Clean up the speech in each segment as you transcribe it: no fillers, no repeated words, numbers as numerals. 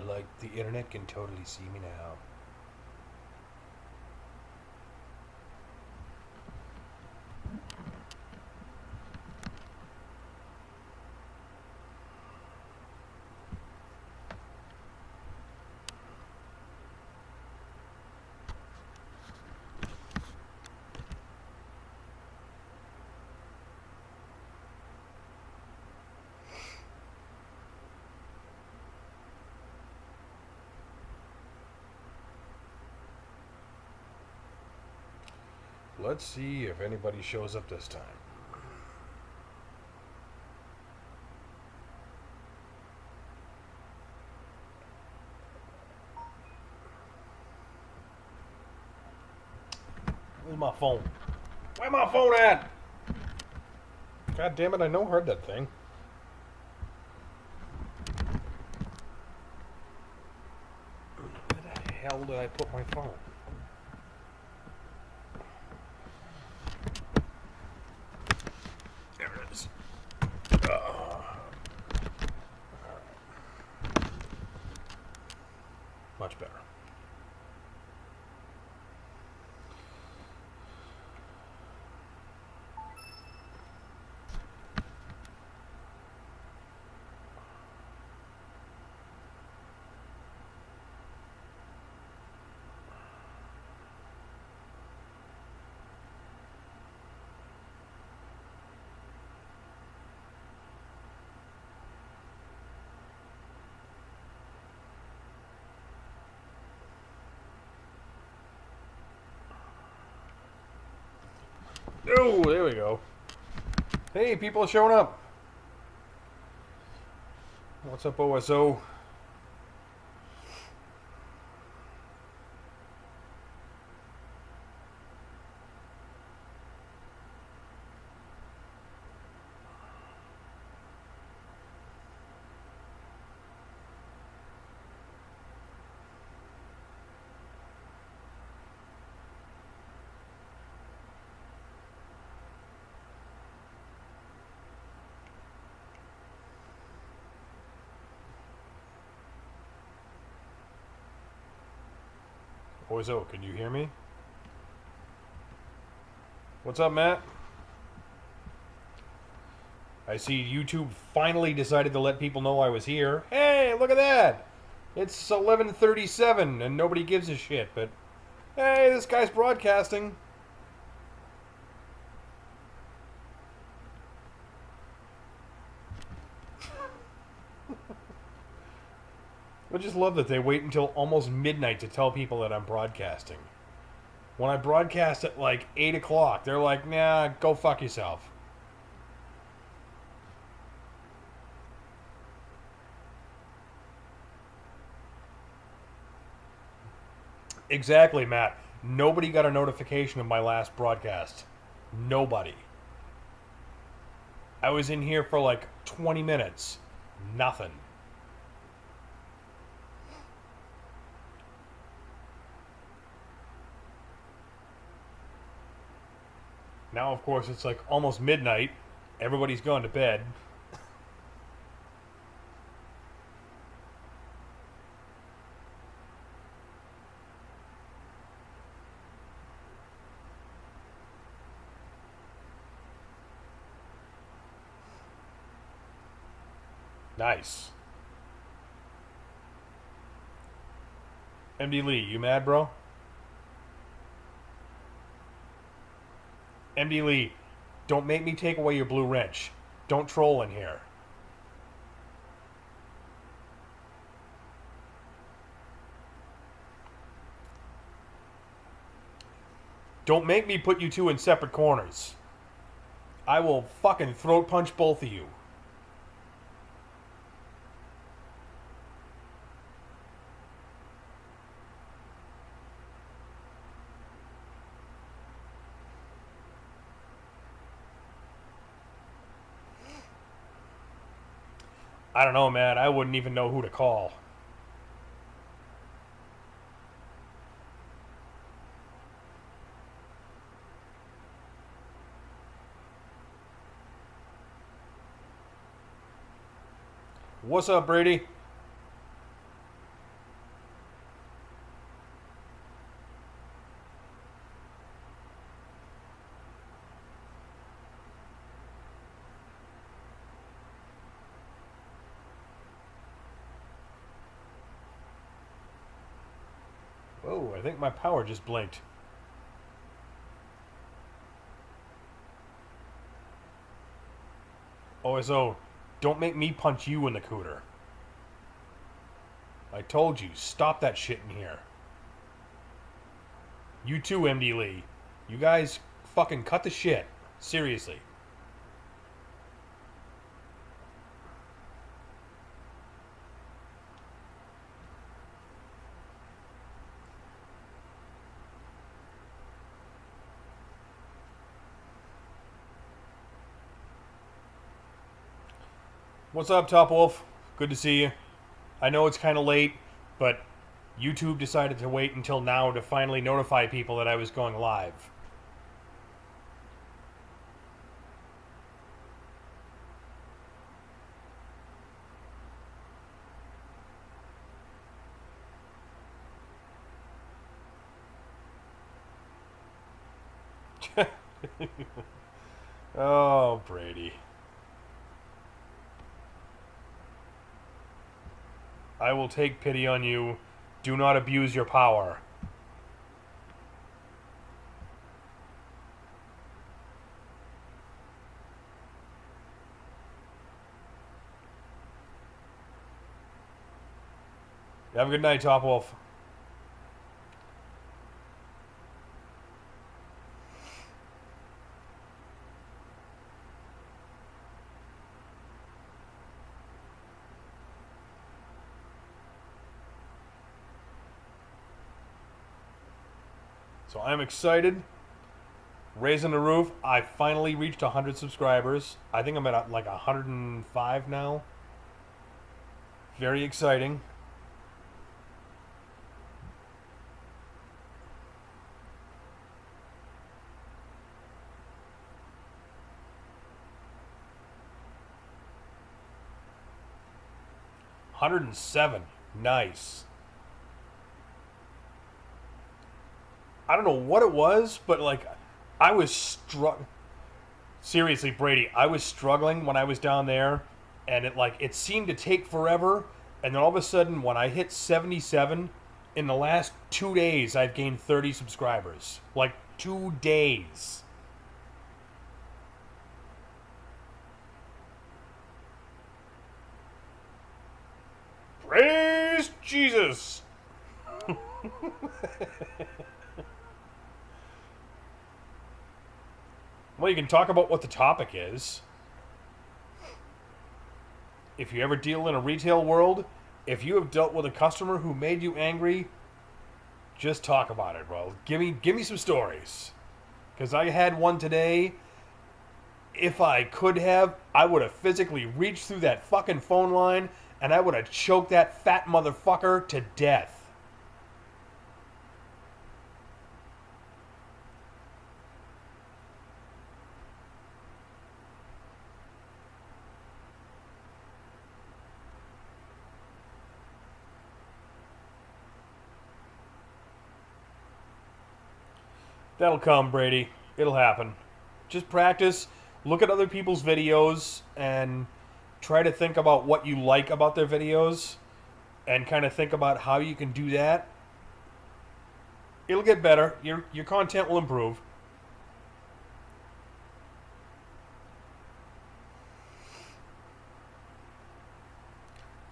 Like the internet can totally see me now. Let's see if anybody shows up this time. Where's my phone? Where my phone at? God damn it! I know heard that thing. Where the hell did I put my phone? There it is. Much better. Oh, there we go. Hey, people are showing up. What's up, OSO? OSO, can you hear me? What's up, Matt? I see YouTube finally decided to let people know I was here. Hey, look at that! It's 11:37 and nobody gives a shit, but hey, this guy's broadcasting. I just love that they wait until almost midnight to tell people that I'm broadcasting. When I broadcast at like 8 o'clock, they're like, nah, go fuck yourself. Exactly, Matt. Nobody got a notification of my last broadcast. Nobody. I was in here for like 20 minutes. Nothing. Now, of course, it's like almost midnight. Everybody's gone to bed. Nice. MD Lee, you mad, bro? MD Lee, don't make me take away your blue wrench. Don't troll in here. Don't make me put you two in separate corners. I will fucking throat punch both of you. I don't know, man. I wouldn't even know who to call. What's up, Brady? Oh, I think my power just blinked. OSO, don't make me punch you in the cooter. I told you, stop that shit in here. You too, MD Lee. You guys fucking cut the shit. Seriously. What's up, Top Wolf? Good to see you. I know it's kind of late, but YouTube decided to wait until now to finally notify people that I was going live. Oh, Brady. I will take pity on you. Do not abuse your power. Have a good night, Top Wolf. So I'm excited. Raising the roof. I finally reached 100 subscribers. I think I'm at like 105 now. Very exciting. $107. Nice. I don't know what it was, but like I was seriously, Brady, I was struggling when I was down there, and it seemed to take forever, and then all of a sudden when I hit 77, in the last 2 days I've gained 30 subscribers. Like 2 days. Praise Jesus. Well, you can talk about what the topic is. If you ever deal in a retail world, if you have dealt with a customer who made you angry, just talk about it, bro. Give me some stories. Because I had one today. If I could have, I would have physically reached through that fucking phone line and I would have choked that fat motherfucker to death. That'll come, Brady. It'll happen. Just practice, look at other people's videos, and try to think about what you like about their videos, and kind of think about how you can do that. It'll get better. Your content will improve.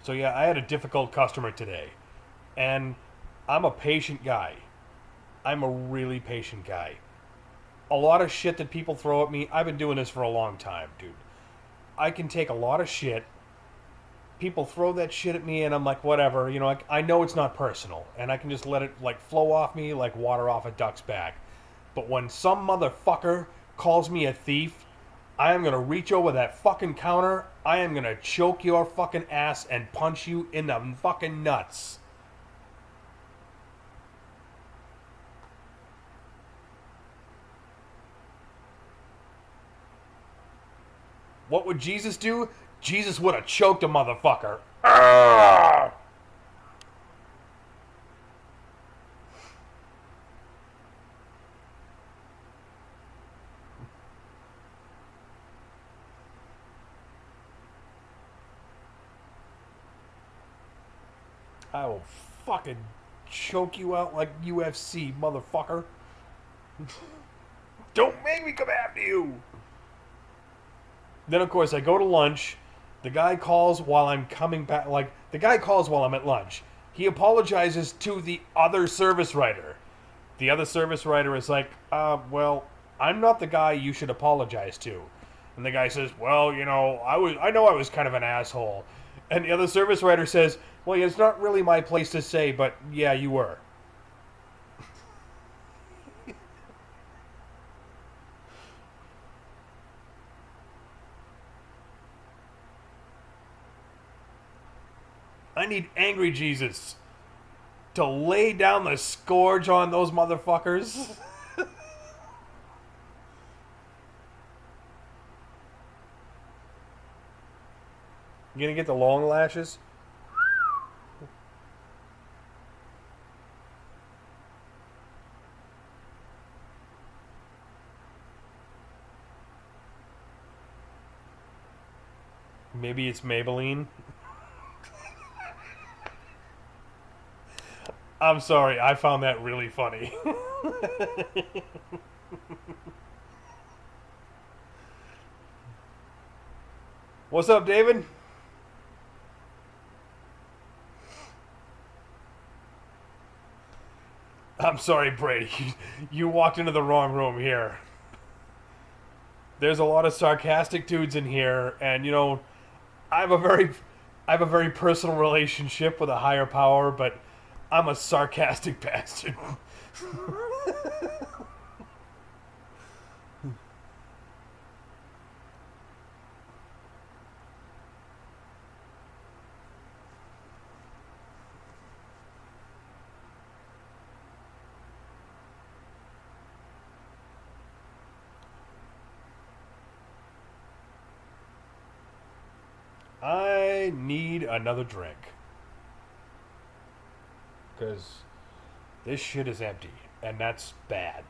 So yeah, I had a difficult customer today, and I'm a patient guy. I'm a really patient guy. A lot of shit that people throw at me, I've been doing this for a long time, dude. I can take a lot of shit. People throw that shit at me, and I'm like, whatever. You know, like, I know it's not personal, and I can just let it like flow off me like water off a duck's back. But when some motherfucker calls me a thief, I am gonna reach over that fucking counter. I am gonna choke your fucking ass and punch you in the fucking nuts. What would Jesus do? Jesus would have choked a motherfucker. Arrgh! I will fucking choke you out like UFC, motherfucker. Don't make me come after you. Then, of course, I go to lunch. The guy calls while I'm coming back. Like, the guy calls while I'm at lunch. He apologizes to the other service writer. The other service writer is like, well, I'm not the guy you should apologize to. And the guy says, well, I know I was kind of an asshole. And the other service writer says, well, it's not really my place to say, but yeah, you were. I need Angry Jesus to lay down the scourge on those motherfuckers. You gonna get the long lashes? Maybe it's Maybelline. I'm sorry, I found that really funny. What's up, David? I'm sorry, Brady. You walked into the wrong room here. There's a lot of sarcastic dudes in here, and I have a very, I have a very personal relationship with a higher power, but I'm a sarcastic bastard. I need another drink. Because this shit is empty, and that's bad.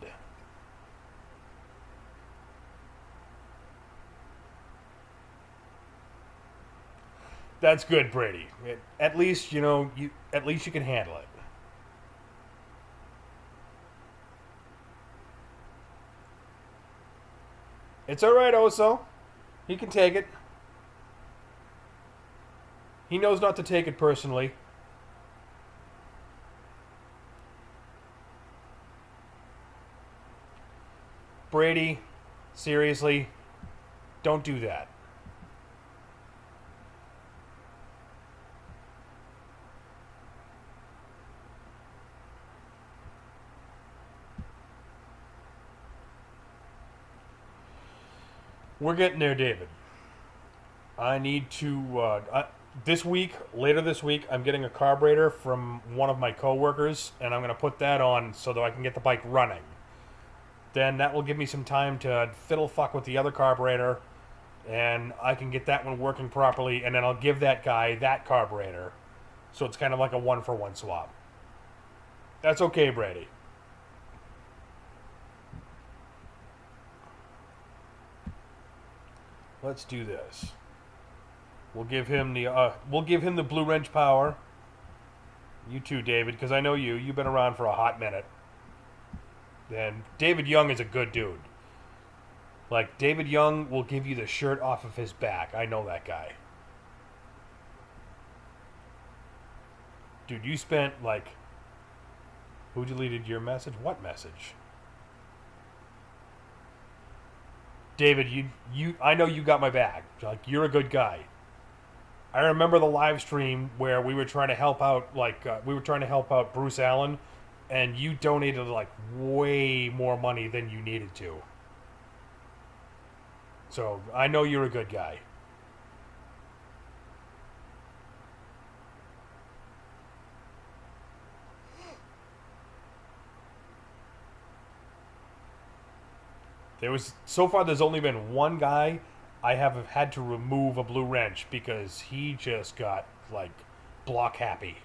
That's good, Brady. At least at least you can handle it. It's all right, Oso. He can take it. He knows not to take it personally. Brady, seriously, don't do that. We're getting there, David. I need to. This week, later this week, I'm getting a carburetor from one of my coworkers, and I'm going to put that on so that I can get the bike running. Then that will give me some time to fiddle fuck with the other carburetor, and I can get that one working properly, and then I'll give that guy that carburetor. So it's kind of like a one for one swap. That's okay, Brady. Let's do this. We'll give him the blue wrench power. You too, David, because I know you. You've been around for a hot minute. And David Young is a good dude. Like, David Young will give you the shirt off of his back. I know that guy. Dude, you spent, like... Who deleted your message? What message? David, I know you got my back. Like, you're a good guy. I remember the live stream where we were trying to help out, Bruce Allen, and you donated, like, way more money than you needed to. So, I know you're a good guy. So far there's only been one guy I have had to remove a blue wrench because he just got, like, block happy.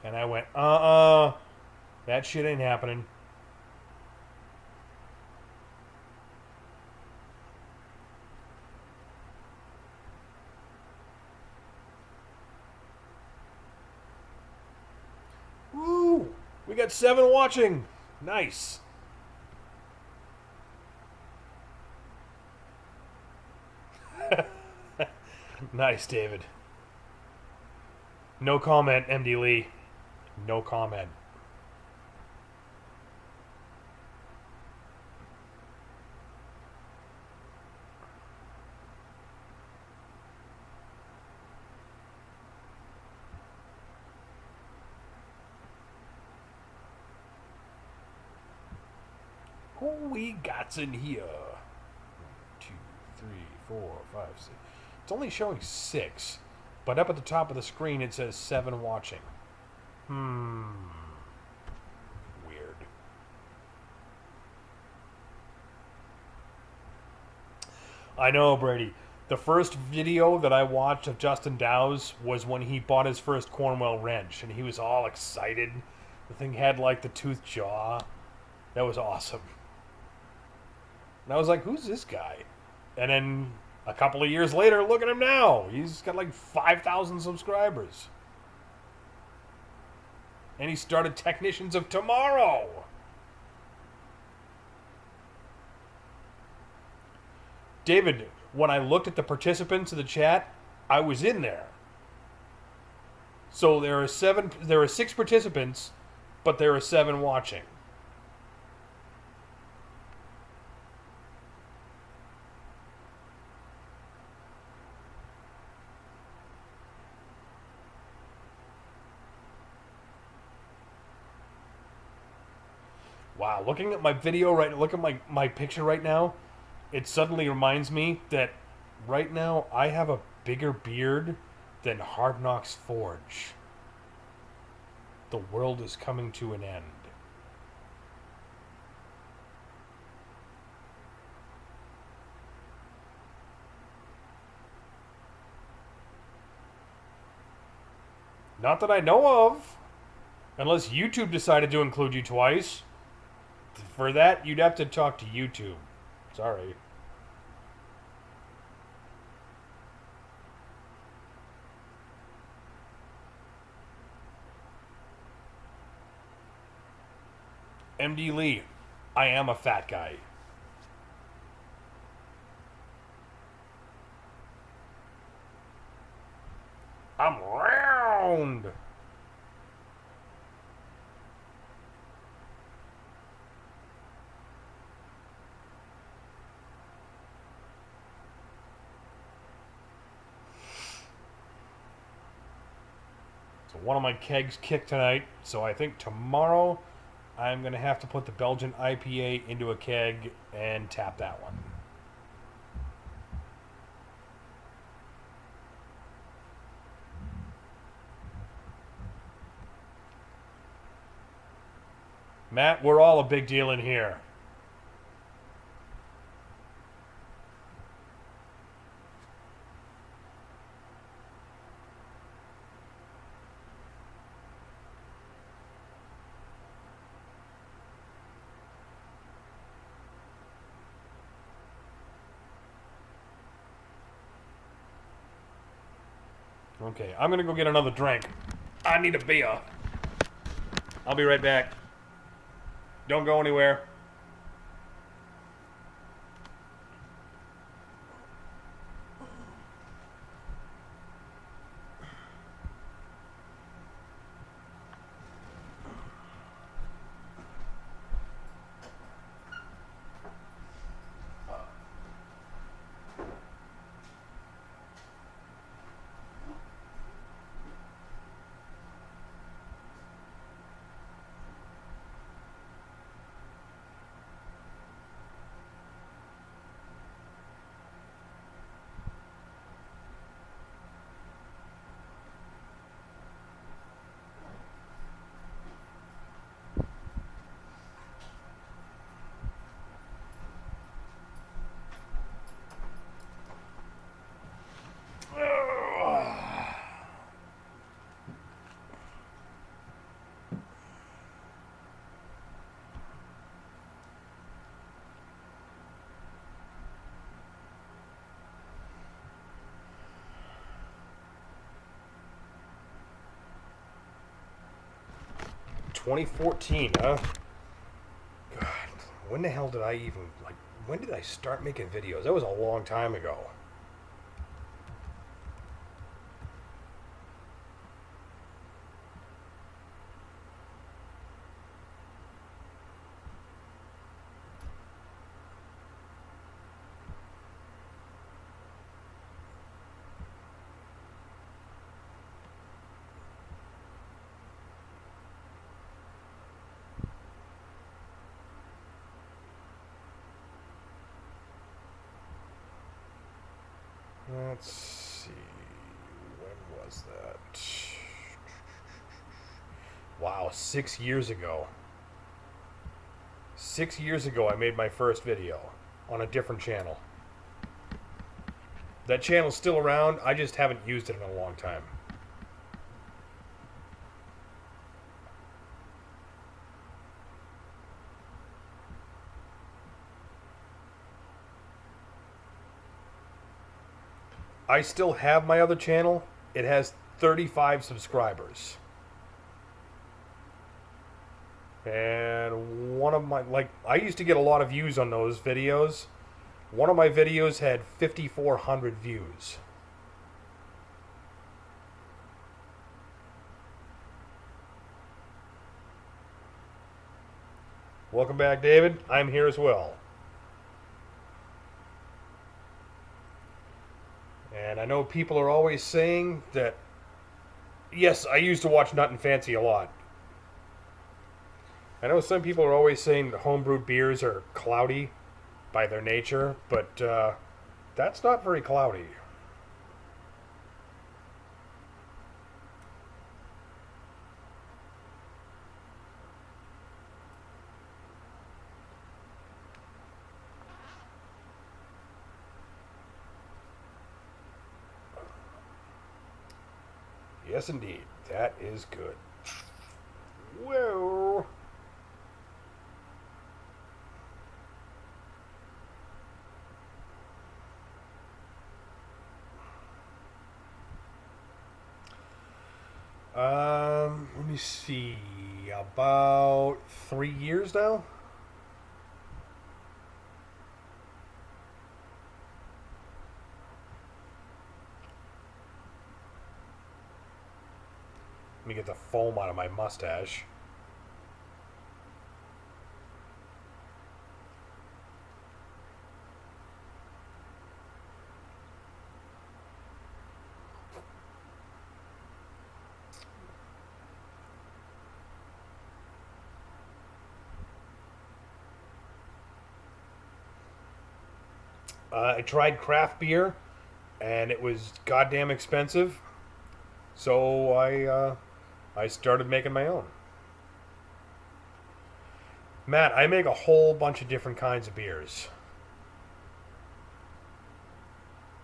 And I went, that shit ain't happening. Woo! got 7 watching. Nice. Nice, David. No comment, MD Lee. No comment. Who we got in here? 1, 2, 3, 4, 5, 6. It's only showing 6, but up at the top of the screen it says 7 watching. Weird. I know, Brady. The first video that I watched of Justin Dow's was when he bought his first Cornwell wrench, and he was all excited. The thing had like the toothed jaw. That was awesome. And I was like, who's this guy? And then a couple of years later, look at him now. He's got like 5,000 subscribers. And he started Technicians of Tomorrow. David, when I looked at the participants of the chat, I was in there. So there are 6 participants, but there are 7 watching. Wow, looking at my video look at my picture right now, it suddenly reminds me that right now I have a bigger beard than Hard Knocks Forge. The world is coming to an end. Not that I know of. Unless YouTube decided to include you twice. For that, you'd have to talk to YouTube. Sorry. MD Lee, I am a fat guy. I'm round. So one of my kegs kicked tonight, so I think tomorrow I'm going to have to put the Belgian IPA into a keg and tap that one. Matt, we're all a big deal in here. Okay, I'm gonna go get another drink. I need a beer. I'll be right back. Don't go anywhere. 2014, huh? God, when the hell did I even, like, when did I start making videos? That was a long time ago. Let's see. When was that? Wow, 6 years ago. 6 years ago, I made my first video on a different channel. That channel's still around, I just haven't used it in a long time. I still have my other channel. It has 35 subscribers. And one of my, like, I used to get a lot of views on those videos. One of my videos had 5,400 views. Welcome back, David. I'm here as well. And I know people are always saying that, yes, I used to watch Nut and Fancy a lot. I know some people are always saying that homebrewed beers are cloudy by their nature, but that's not very cloudy. Yes, indeed. That is good. Whoa. Let me see. About 3 years now? Let me get the foam out of my mustache. I tried craft beer, and it was goddamn expensive. So I started making my own. Matt, I make a whole bunch of different kinds of beers.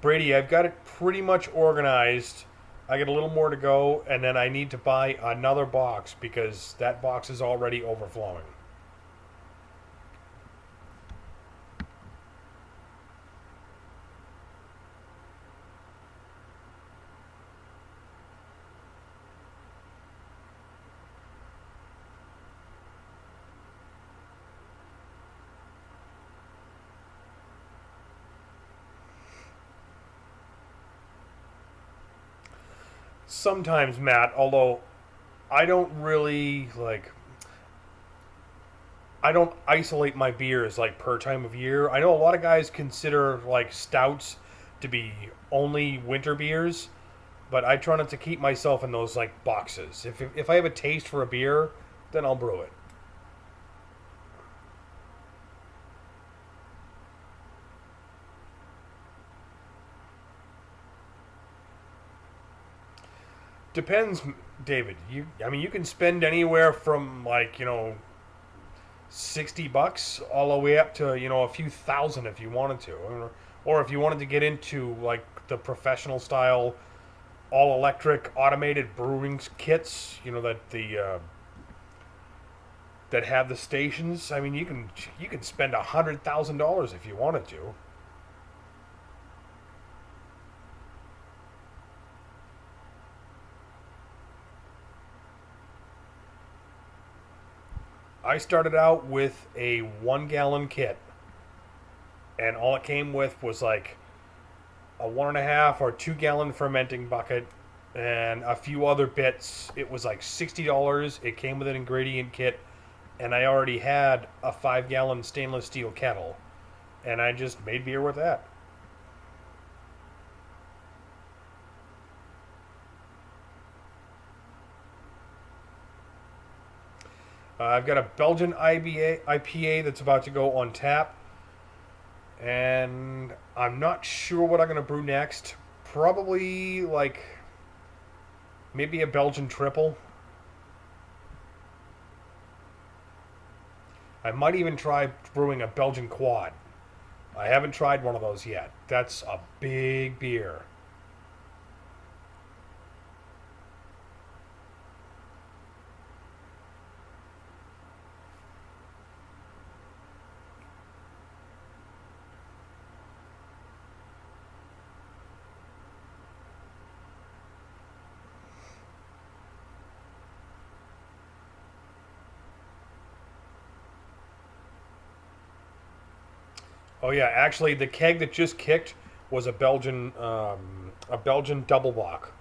Brady, I've got it pretty much organized. I got a little more to go, and then I need to buy another box because that box is already overflowing. Sometimes, Matt, although I don't really like I don't isolate my beers like per time of year. I know a lot of guys consider like stouts to be only winter beers, but I try not to keep myself in those like boxes. If I have a taste for a beer, then I'll brew it. Depends, David. I mean, you can spend anywhere from like $60 all the way up to a few thousand if you wanted to, or if you wanted to get into like the professional style, all electric automated brewing kits. That have the stations. I mean, you can spend $100,000 if you wanted to. I started out with a 1 gallon kit, and all it came with was like a 1.5 or 2 gallon fermenting bucket and a few other bits. It was like $60. It came with an ingredient kit, and I already had a 5 gallon stainless steel kettle, and I just made beer with that. I've got a Belgian IPA that's about to go on tap, and I'm not sure what I'm going to brew next. Probably like maybe a Belgian triple. I might even try brewing a Belgian quad. I haven't tried one of those yet. That's a big beer. Oh yeah, actually, the keg that just kicked was a Belgian double bock,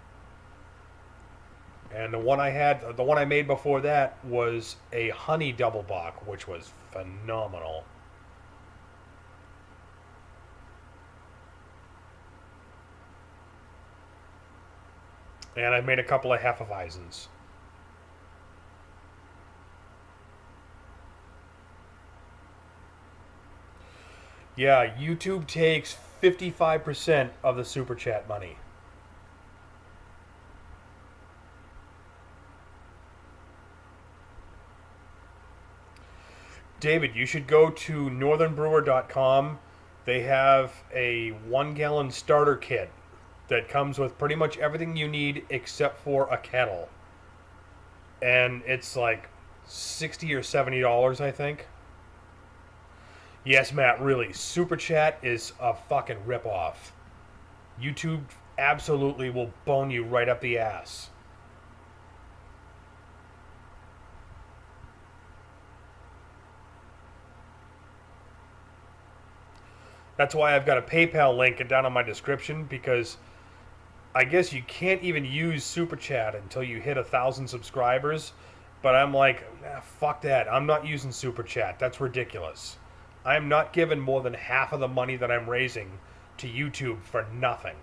and the one I made before that was a honey double bock, which was phenomenal. And I made a couple of Hefeweizens. Yeah, YouTube takes 55% of the super chat money. David, you should go to northernbrewer.com. They have a 1 gallon starter kit that comes with pretty much everything you need except for a kettle. And it's like $60 or $70, I think. Yes, Matt, really. Super Chat is a fucking ripoff. YouTube absolutely will bone you right up the ass. That's why I've got a PayPal link down in my description, because I guess you can't even use Super Chat until you hit 1,000 subscribers. But I'm like, fuck that. I'm not using Super Chat. That's ridiculous. I am not giving more than half of the money that I'm raising to YouTube for nothing.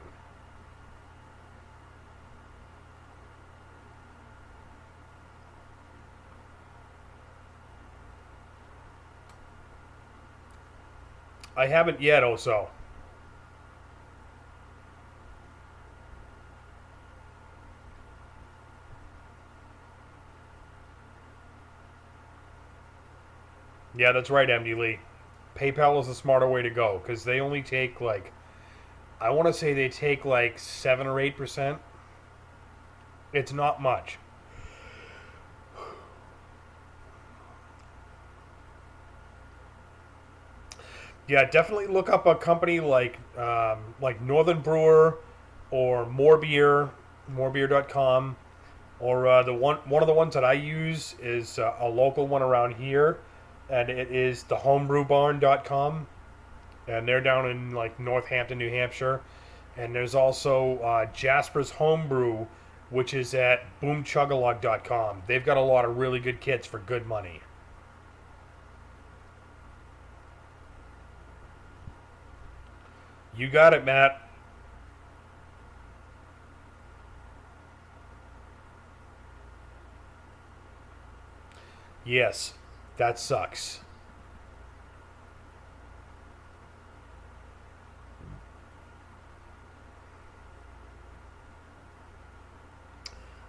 I haven't yet, Oso. Yeah, that's right, MD Lee. PayPal is the smarter way to go, because they only take like, I want to say they take like 7 or 8%. It's not much. Yeah, definitely look up a company like Northern Brewer or morebeer.com, or the one of the ones that I use is a local one around here, and it is the homebrewbarn.com, and they're down in like Northampton, New Hampshire. And there's also Jasper's Homebrew, which is at boomchugalog.com. They've got a lot of really good kits for good money. You got it, Matt. Yes, that sucks.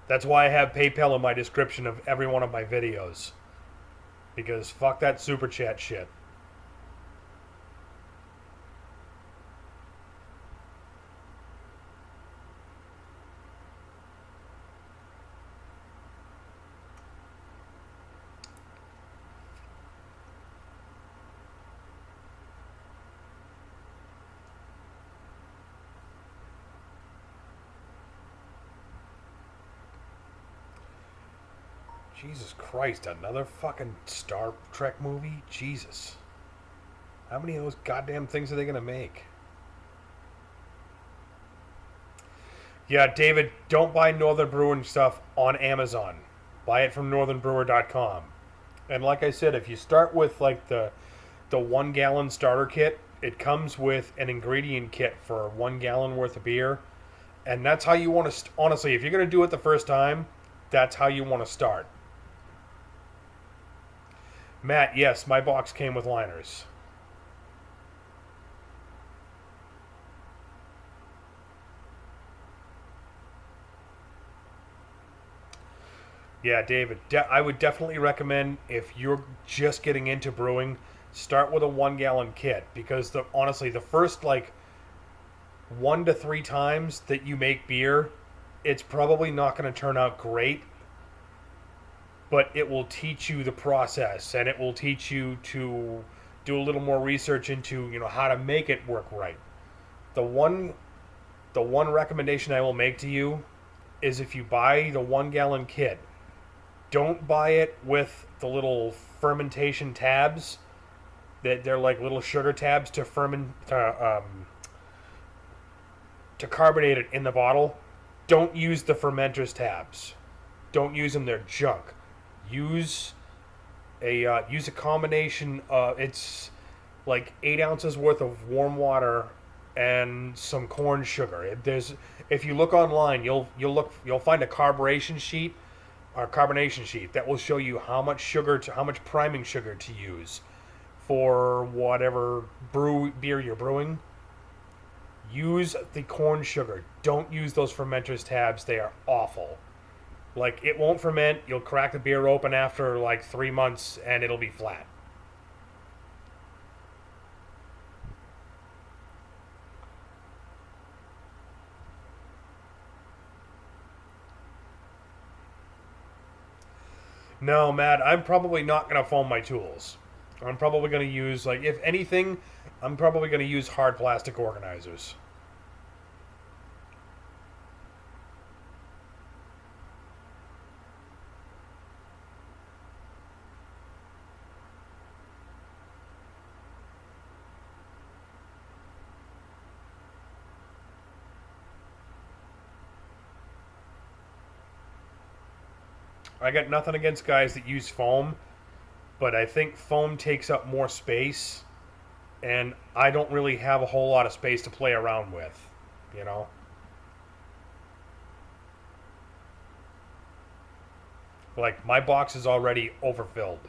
That's why I have PayPal in my description of every one of my videos. Because fuck that super chat shit. Jesus Christ, another fucking Star Trek movie? Jesus. How many of those goddamn things are they gonna make? Yeah, David, don't buy Northern Brewing stuff on Amazon. Buy it from northernbrewer.com. And like I said, if you start with like the 1 gallon starter kit, it comes with an ingredient kit for 1 gallon worth of beer. And that's how you want to, honestly, if you're going to do it the first time, that's how you want to start. Matt, yes, my box came with liners. Yeah, David, I would definitely recommend if you're just getting into brewing, start with a 1 gallon kit because honestly, the first like 1 to 3 times that you make beer, it's probably not going to turn out great, but it will teach you the process and it will teach you to do a little more research into how to make it work right. The one the one recommendation I will make to you is if you buy the 1 gallon kit, don't buy it with the little fermentation tabs that they're like little sugar tabs to ferment to carbonate it in the bottle. Don't use the fermenters tabs. Don't use them; they're junk. Use a combination. It's like 8 ounces worth of warm water and some corn sugar. If you look online, you'll find a carbonation sheet that will show you how much priming sugar to use for whatever beer you're brewing. Use the corn sugar. Don't use those fermenters tabs. They are awful. Like, it won't ferment. You'll crack the beer open after like 3 months and it'll be flat. No, Matt, I'm probably not going to foam my tools. I'm probably going to use, like, if anything, I'm probably going to use hard plastic organizers. I got nothing against guys that use foam, but I think foam takes up more space, and I don't really have a whole lot of space to play around with, you know? Like, my box is already overfilled.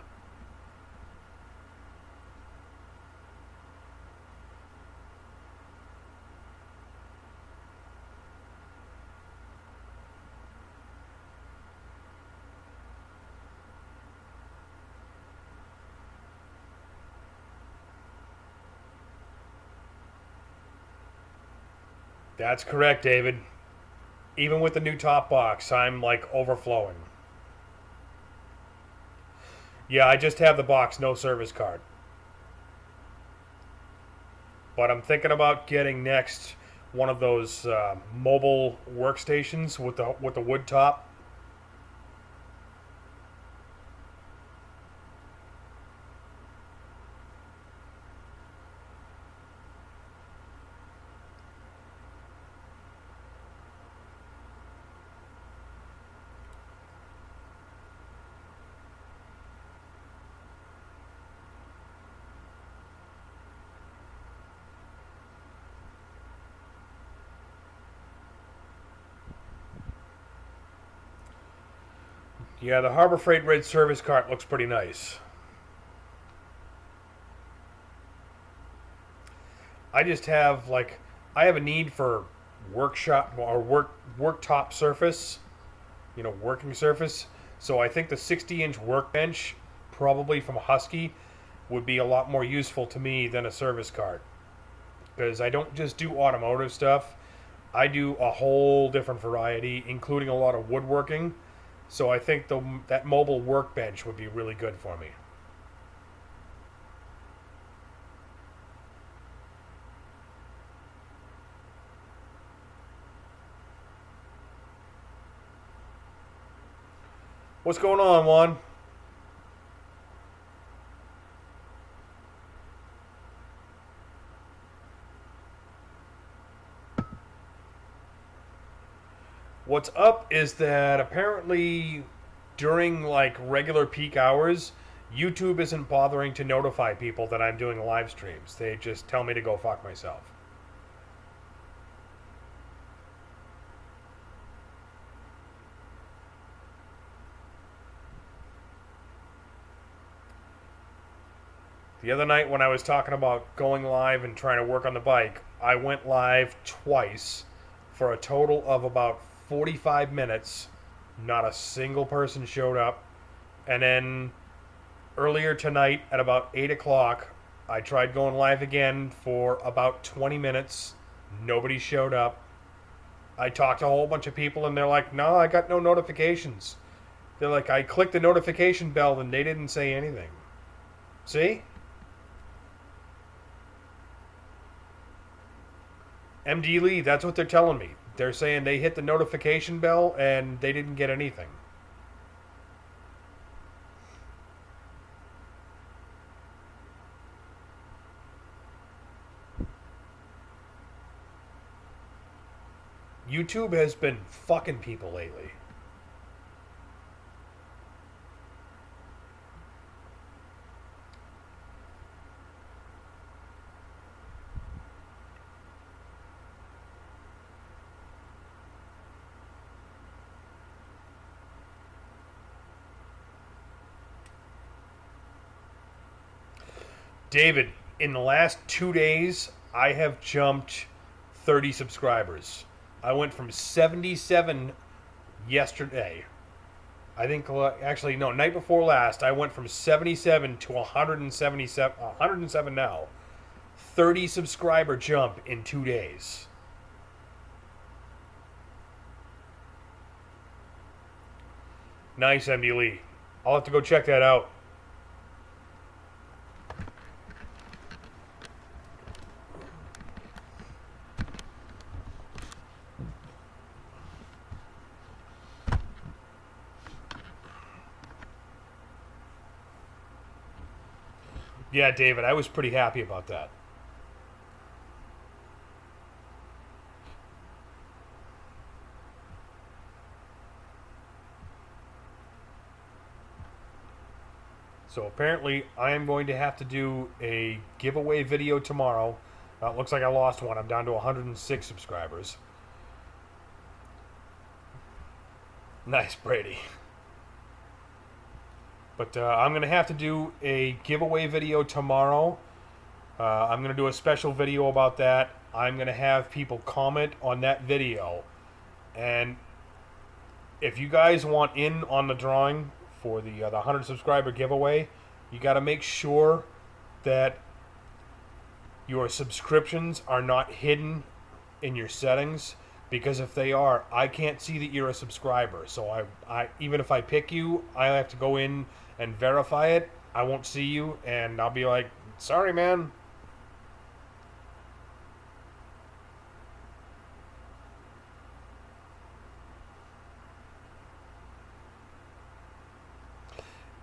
That's correct, David. Even with the new top box, I'm like overflowing. Yeah, I just have the box, no service card. But I'm thinking about getting next one of those mobile workstations with the wood top. Yeah, the Harbor Freight Red service cart looks pretty nice. I just have like I have a need for workshop or worktop surface, working surface. So I think the 60-inch workbench, probably from Husky, would be a lot more useful to me than a service cart because I don't just do automotive stuff. I do a whole different variety, including a lot of woodworking. So I think that mobile workbench would be really good for me. What's going on, Juan? What's up is that apparently during like regular peak hours, YouTube isn't bothering to notify people that I'm doing live streams. They just tell me to go fuck myself. The other night when I was talking about going live and trying to work on the bike, I went live twice for a total of about 45 minutes. Not a single person showed up. And then earlier tonight at about 8 o'clock, I tried going live again for about 20 minutes. Nobody showed up. I talked to a whole bunch of people and they're like, no, I got no notifications. They're like, I clicked the notification bell and they didn't say anything. See? MD Lee, that's what they're telling me. They're saying they hit the notification bell and they didn't get anything. YouTube has been fucking people lately. David, in the last 2 days, I have jumped 30 subscribers. I went from 77 yesterday. I think actually no, night before last, I went from 77 to 177, 107 now. 30 subscriber jump in 2 days. Nice, MD Lee. I'll have to go check that out. Yeah, David, I was pretty happy about that. So apparently, I am going to have to do a giveaway video tomorrow. It looks like I lost one. I'm down to 106 subscribers. Nice, Brady. But I'm going to have to do a giveaway video tomorrow. I'm going to do a special video about that. I'm going to have people comment on that video. And if you guys want in on the drawing for the 100 subscriber giveaway, you got to make sure that your subscriptions are not hidden in your settings, because if they are, I can't see that you're a subscriber. So I even if I pick you, I have to go in and verify it. I won't see you, and I'll be like, sorry, man.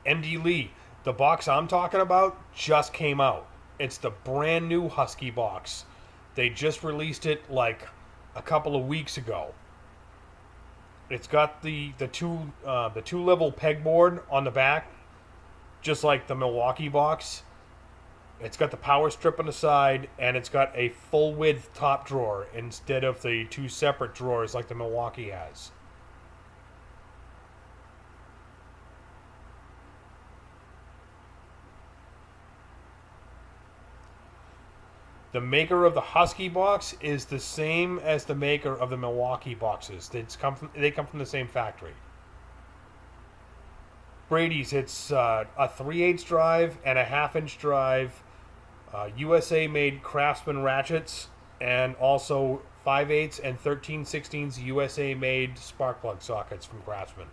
MD Lee, the box I'm talking about just came out. It's the brand new Husky box. They just released it like a couple of weeks ago. It's got the two level pegboard on the back, just like the Milwaukee box. It's got the power strip on the side, and it's got a full width top drawer instead of the two separate drawers like the Milwaukee has. The maker of the Husky box is the same as the maker of the Milwaukee boxes. They come from the same factory. Brady's, it's a 3/8 drive and a half-inch drive, USA made Craftsman ratchets, and also 5/8 and 13/16 USA made spark plug sockets from Craftsman.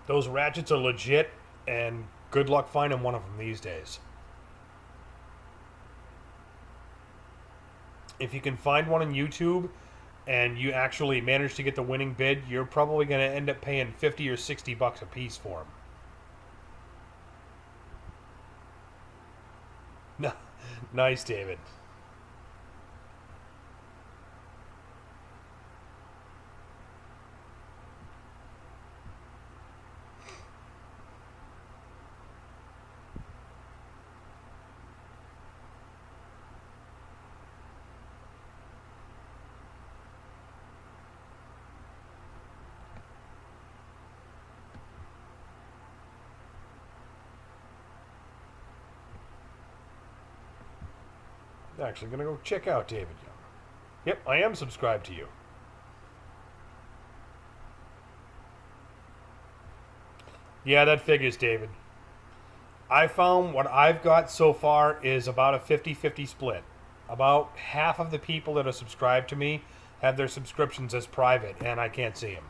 Those ratchets are legit, and Good luck finding one of them these days. If you can find one on YouTube and you actually manage to get the winning bid, you're probably going to end up paying 50 or 60 bucks a piece for them. No, nice, David. Actually, gonna go check out David Young. Yep, I am subscribed to you. Yeah, that figures, David. I found what I've got so far is about a 50-50 split. About half of the people that are subscribed to me have their subscriptions as private, and I can't see them.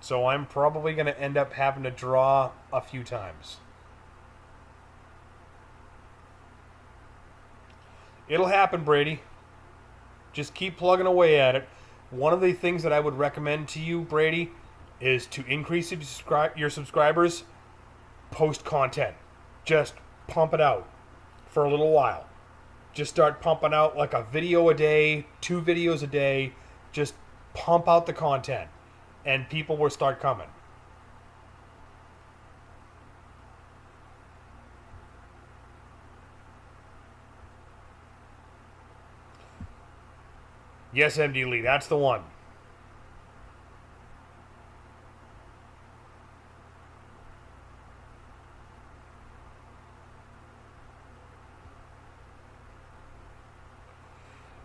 So I'm probably going to end up having to draw a few times. It'll happen, Brady. Just keep plugging away at it. One of the things that I would recommend to you, Brady, is to increase your subscribers, post content. Just pump it out for a little while. Just start pumping out like a video a day, 2 videos a day. Just pump out the content, and people will start coming. Yes, MD Lee, that's the one.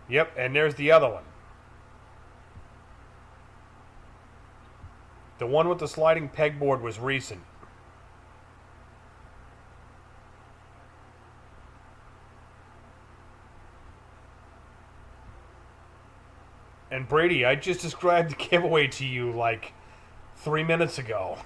Yep, and there's the other one. The one with the sliding pegboard was recent. And Brady, I just described the giveaway to you like 3 minutes ago.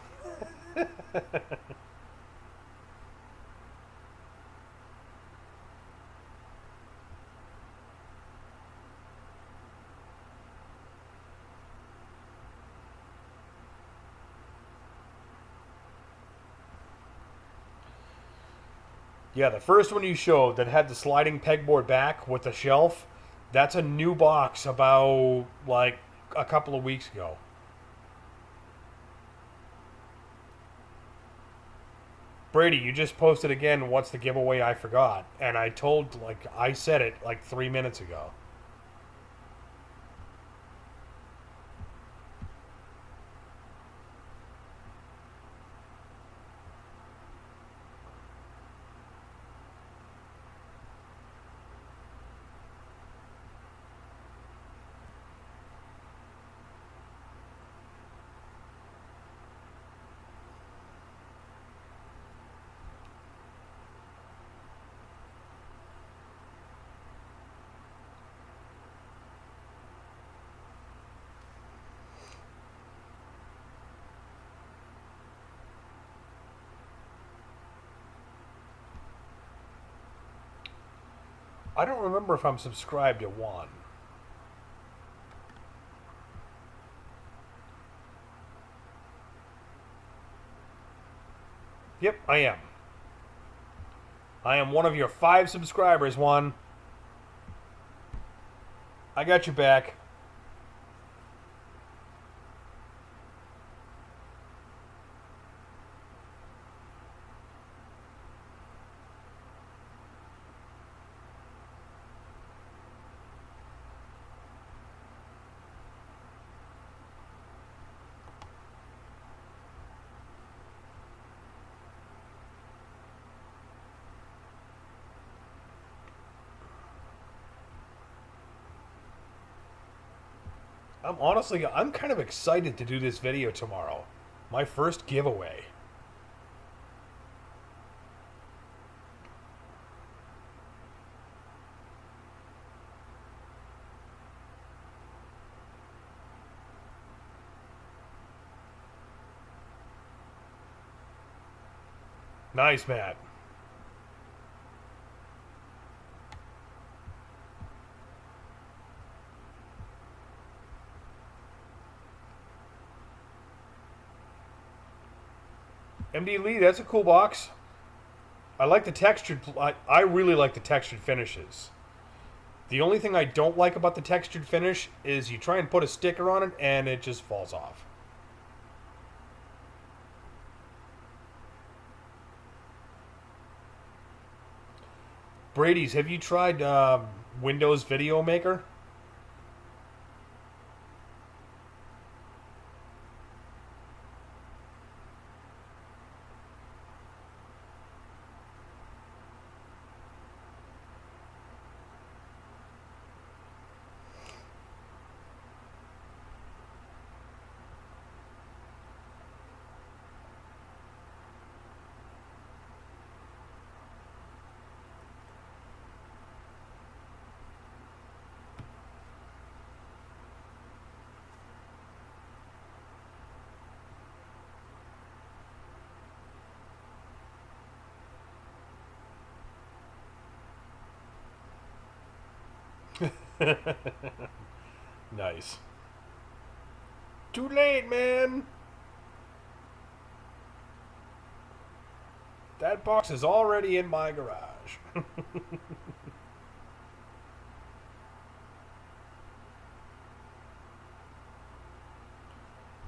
Yeah, the first one you showed that had the sliding pegboard back with the shelf, that's a new box about like a couple of weeks ago. Brady, you just posted again, what's the giveaway I forgot? And I said it like 3 minutes ago. I don't remember if I'm subscribed to one. Yep, I am. I am one of your 5 subscribers, Juan. I got your back. I'm kind of excited to do this video tomorrow. My first giveaway. Nice, Matt. MD Lee, that's a cool box. I like the textured. I really like the textured finishes. The only thing I don't like about the textured finish is you try and put a sticker on it and it just falls off. Brady's, have you tried Windows Video Maker? Nice. Too late, man. That box is already in my garage.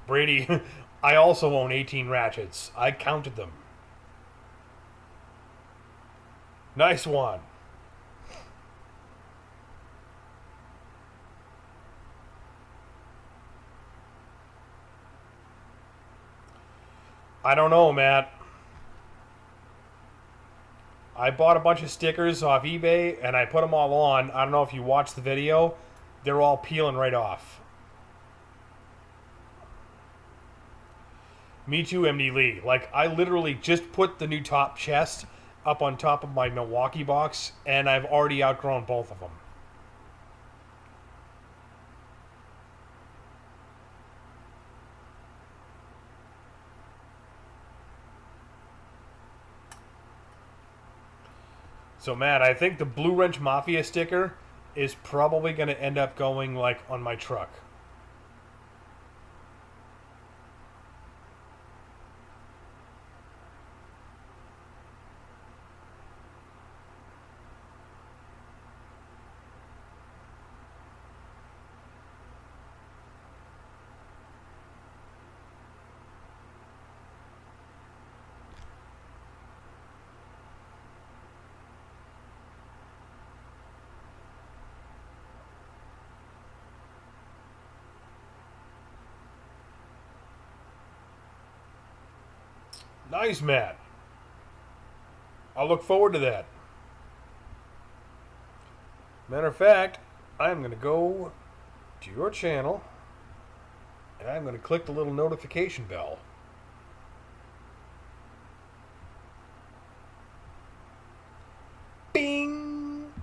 Brady, I also own 18 ratchets. I counted them. Nice one. I don't know, Matt. I bought a bunch of stickers off eBay and I put them all on. I don't know if you watched the video. They're all peeling right off. Me too, MD Lee. Like, I literally just put the new top chest up on top of my Milwaukee box and I've already outgrown both of them. So, Matt, I think the Blue Wrench Mafia sticker is probably going to end up going, like, on my truck. Nice, Matt. I'll look forward to that. Matter of fact, I'm going to go to your channel and I'm going to click the little notification bell. Bing!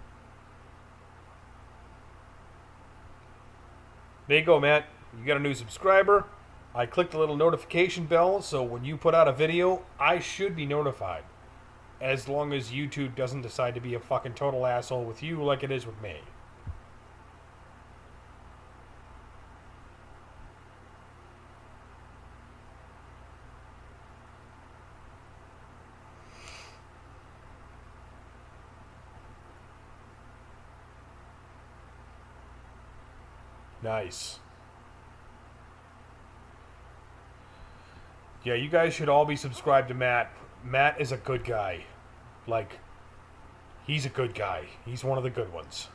There you go, Matt. You got a new subscriber. I clicked the little notification bell, so when you put out a video, I should be notified. As long as YouTube doesn't decide to be a fucking total asshole with you like it is with me. Nice. Yeah, you guys should all be subscribed to Matt. Matt is a good guy. Like, he's a good guy. He's one of the good ones.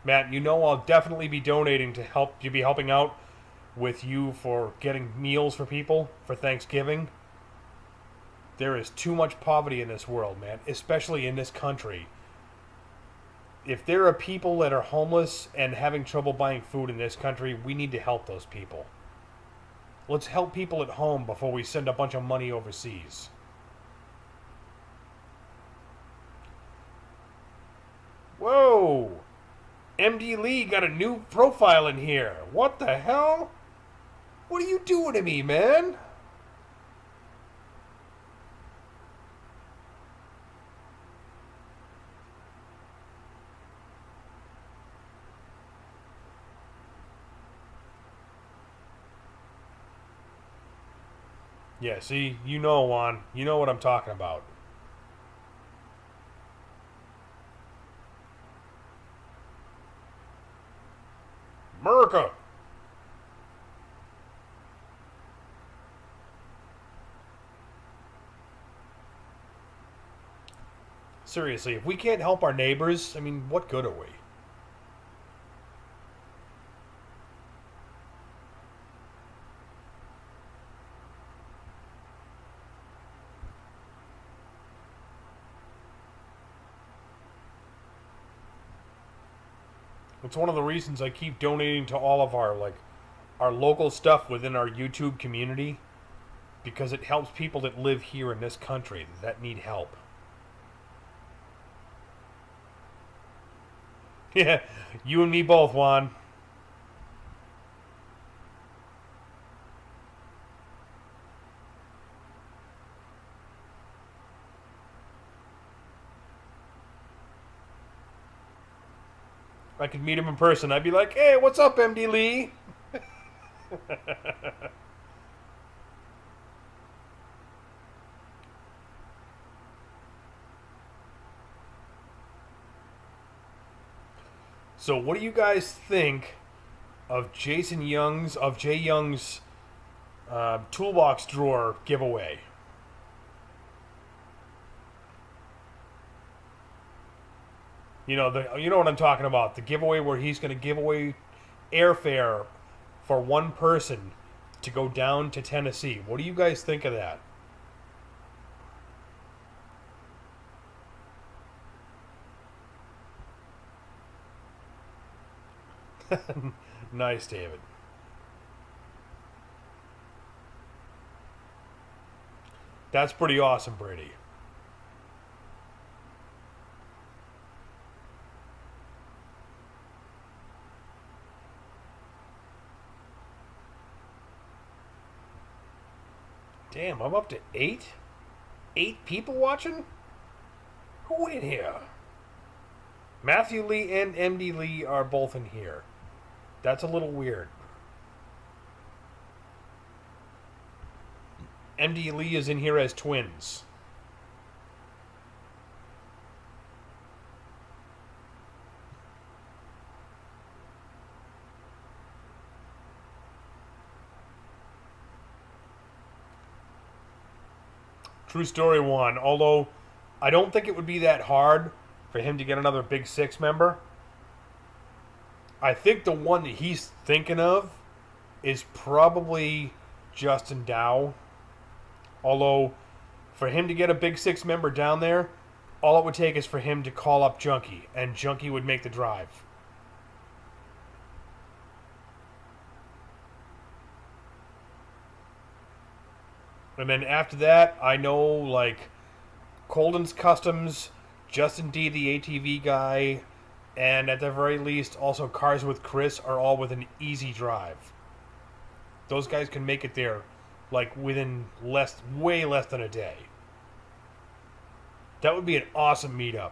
Matt, you know I'll definitely be donating to help you, be helping out with you for getting meals for people for Thanksgiving. There is too much poverty in this world, man, especially in this country. If there are people that are homeless and having trouble buying food in this country, we need to help those people. Let's help people at home before we send a bunch of money overseas. Whoa! MD Lee got a new profile in here. What the hell? What are you doing to me, man? Yeah, see, you know, Juan. You know what I'm talking about. America! Seriously, if we can't help our neighbors, I mean, what good are we? It's one of the reasons I keep donating to all of our local stuff within our YouTube community because it helps people that live here in this country that need help. Yeah, you and me both, Juan. If I could meet him in person, I'd be like, "Hey, what's up, MD Lee?" So, what do you guys think of Jay Young's toolbox drawer giveaway? You know what I'm talking about. The giveaway where he's going to give away airfare for one person to go down to Tennessee. What do you guys think of that? Nice, David. That's pretty awesome, Brady. Damn, I'm up to eight? 8 people watching? Who in here? Matthew Lee and MD Lee are both in here. That's a little weird. MD Lee is in here as twins. True story, one. Although I don't think it would be that hard for him to get another Big Six member. I think the one that he's thinking of is probably Justin Dow. Although, for him to get a Big Six member down there, all it would take is for him to call up Junkie, and Junkie would make the drive. And then after that, I know, like, Colden's Customs, Justin D, the ATV guy, and at the very least, also Cars with Chris are all with an easy drive. Those guys can make it there, like, within way less than a day. That would be an awesome meetup.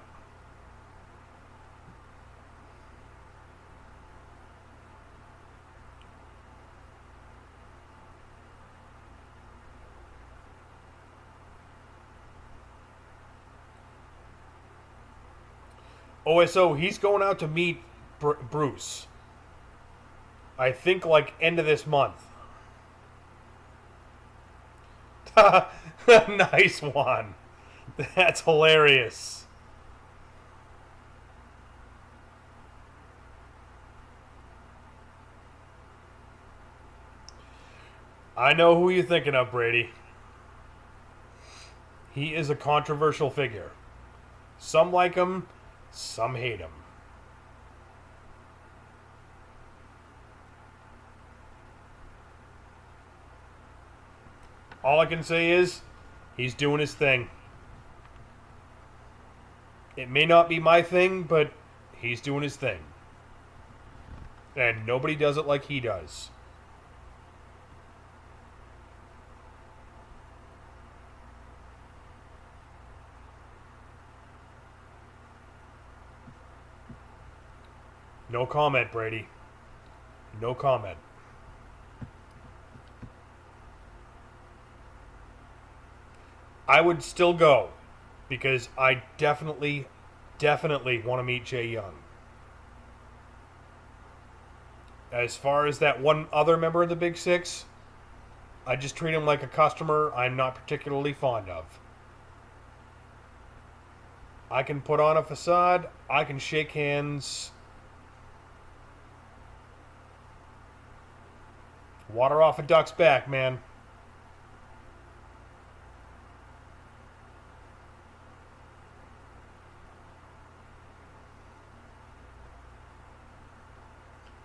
OSO, he's going out to meet Bruce. I think like end of this month. Nice one. That's hilarious. I know who you're thinking of, Brady. He is a controversial figure. Some like him, some hate him. All I can say is, he's doing his thing. It may not be my thing, but he's doing his thing. And nobody does it like he does. No comment, Brady. No comment. I would still go because I definitely want to meet Jay Young. As far as that one other member of the Big Six, I just treat him like a customer I'm not particularly fond of. I can put on a facade, I can shake hands. Water off a duck's back, man.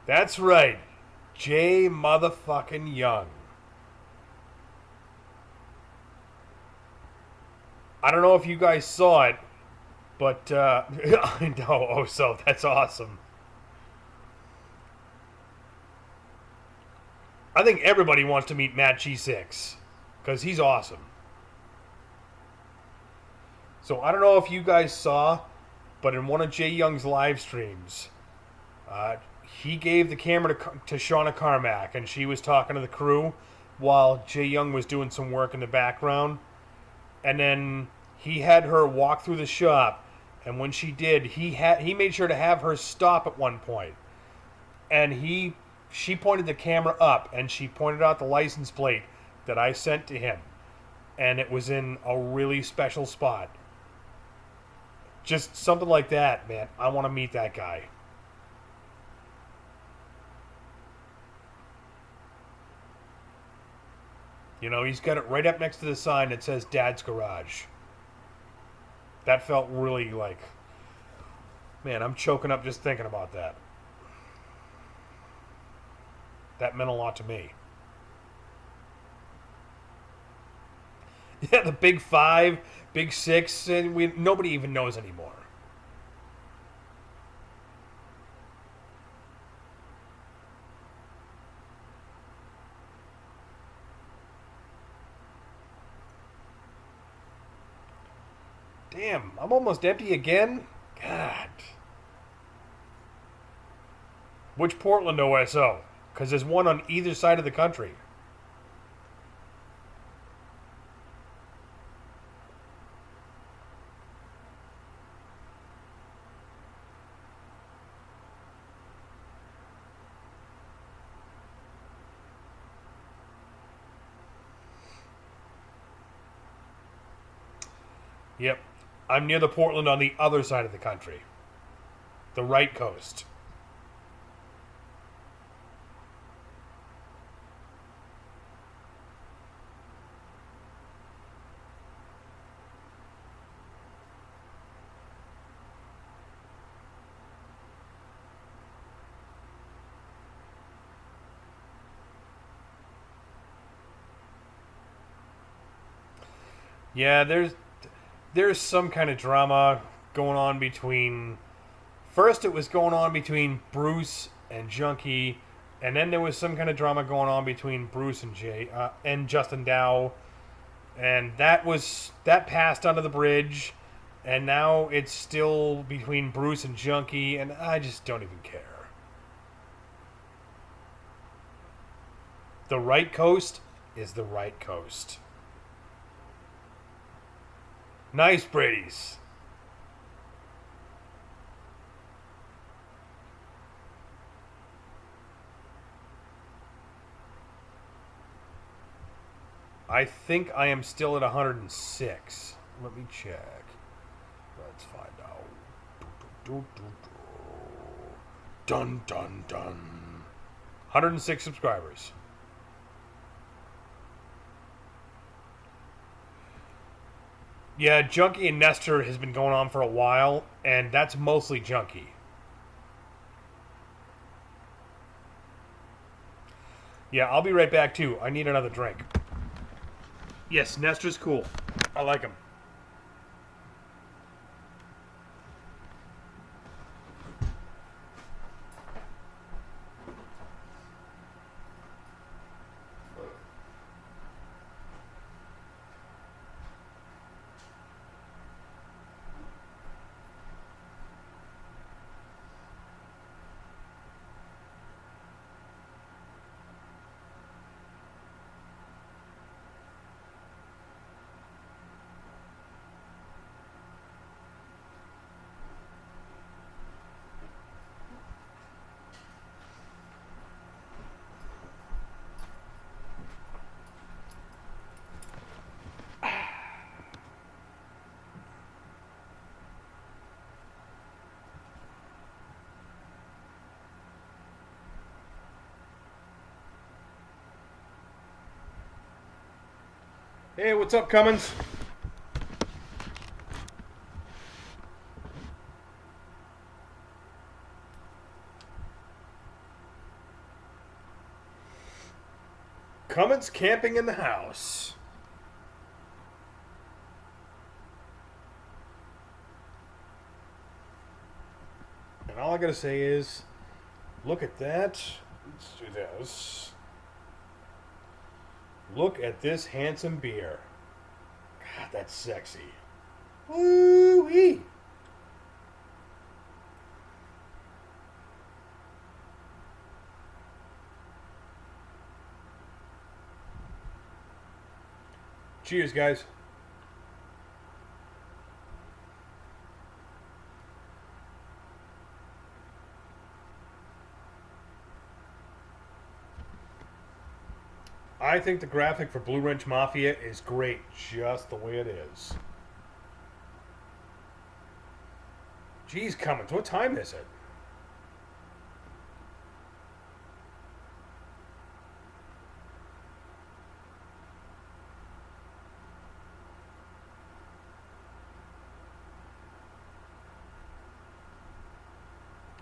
That's right. Jay motherfucking Young. I don't know if you guys saw it, but I know. Oh, so that's awesome. I think everybody wants to meet Matt G6 because he's awesome. So I don't know if you guys saw, but in one of Jay Young's live streams, he gave the camera to Shauna Carmack, and she was talking to the crew while Jay Young was doing some work in the background. And then he had her walk through the shop, and when she did, he made sure to have her stop at one point. And she pointed the camera up, and she pointed out the license plate that I sent to him, and it was in a really special spot. Just something like that, man. I want to meet that guy. You know, he's got it right up next to the sign that says Dad's Garage. That felt really like, man, I'm choking up just thinking about that. That meant a lot to me. Yeah, the Big Five, Big Six, and nobody even knows anymore. Damn, I'm almost empty again? God. Which Portland OSO? Because there's one on either side of the country. Yep. I'm near the Portland on the other side of the country. The right coast. Yeah, there's some kind of drama going on between. First, it was going on between Bruce and Junkie, and then there was some kind of drama going on between Bruce and Jay and Justin Dow, and that passed under the bridge, and now it's still between Bruce and Junkie, and I just don't even care. The right coast is the right coast. Nice, Brady's. I think I am still at 106. Let me check. Let's find out. Dun dun dun. 106 subscribers. Yeah, Junkie and Nestor has been going on for a while, and that's mostly Junkie. Yeah, I'll be right back too. I need another drink. Yes, Nestor's cool. I like him. Hey, what's up, Cummins? Cummins camping in the house. And all I gotta say is, look at that. Let's do this. Look at this handsome beer. God, that's sexy. Woo-wee. Cheers, guys. I think the graphic for Blue Wrench Mafia is great, just the way it is. Jeez, Cummins, what time is it?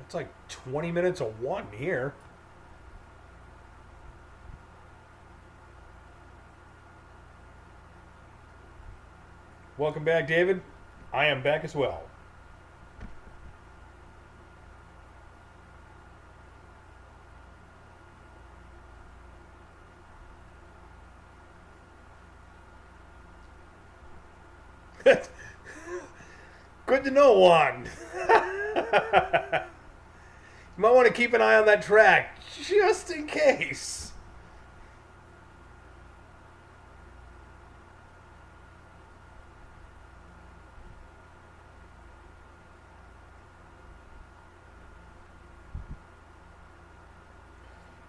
It's like 20 minutes of 1 here. Welcome back, David. I am back as well. Good to know, Juan. You might want to keep an eye on that track, just in case.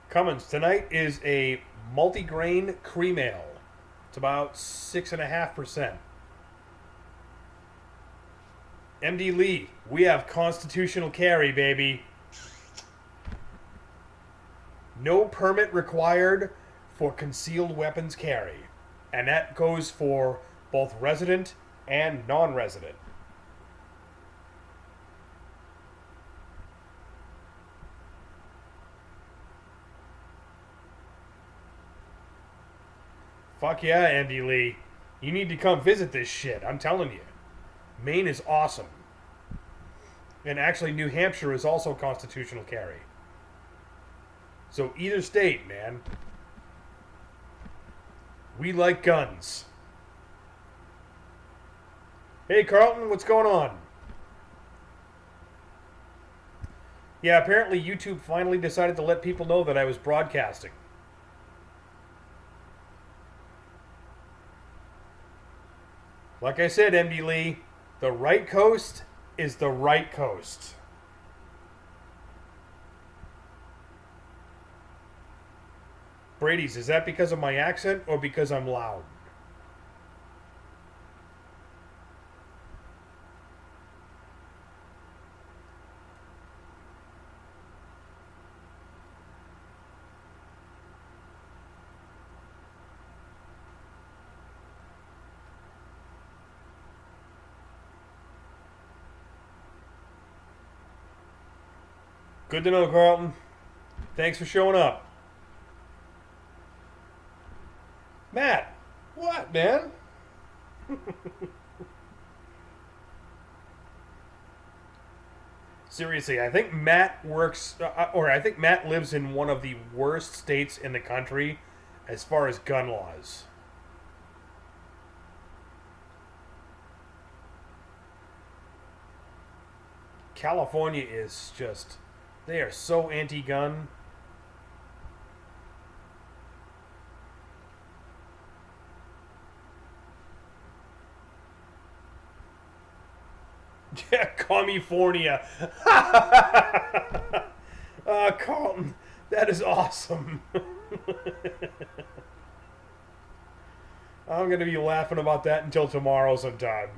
Cummins, tonight is a multi-grain cream ale. It's about 6.5%. MD Lee, we have constitutional carry, baby. No permit required for concealed weapons carry. And that goes for both resident and non-resident. Fuck yeah, Andy Lee. You need to come visit this shit, I'm telling you. Maine is awesome. And actually, New Hampshire is also constitutional carry. So either state, man. We like guns. Hey, Carlton, what's going on? Yeah, apparently YouTube finally decided to let people know that I was broadcasting. Like I said, MD Lee, the right coast is the right coast. Brady's, is that because of my accent or because I'm loud? Good to know, Carlton. Thanks for showing up. Matt, what, man? Seriously, I think Matt works, or I think Matt lives in one of the worst states in the country as far as gun laws. California is just, they are so anti-gun. Yeah, California. Carlton, that is awesome. I'm going to be laughing about that until tomorrow sometime.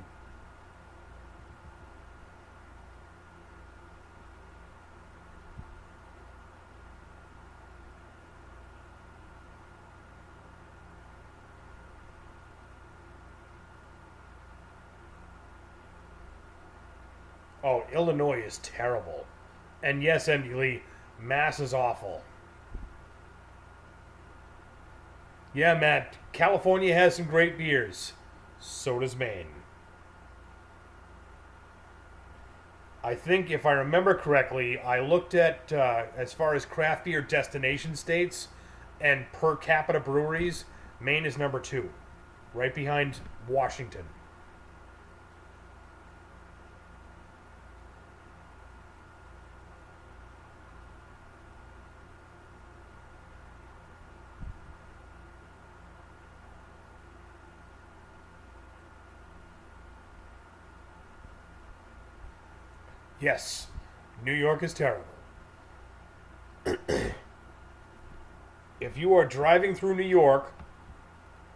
Oh, Illinois is terrible. And yes, Andy Lee, Mass is awful. Yeah, Matt, California has some great beers. So does Maine. I think, if I remember correctly, I looked at, as far as craft beer destination states and per capita breweries, Maine is number two, right behind Washington. Yes, New York is terrible. If you are driving through New York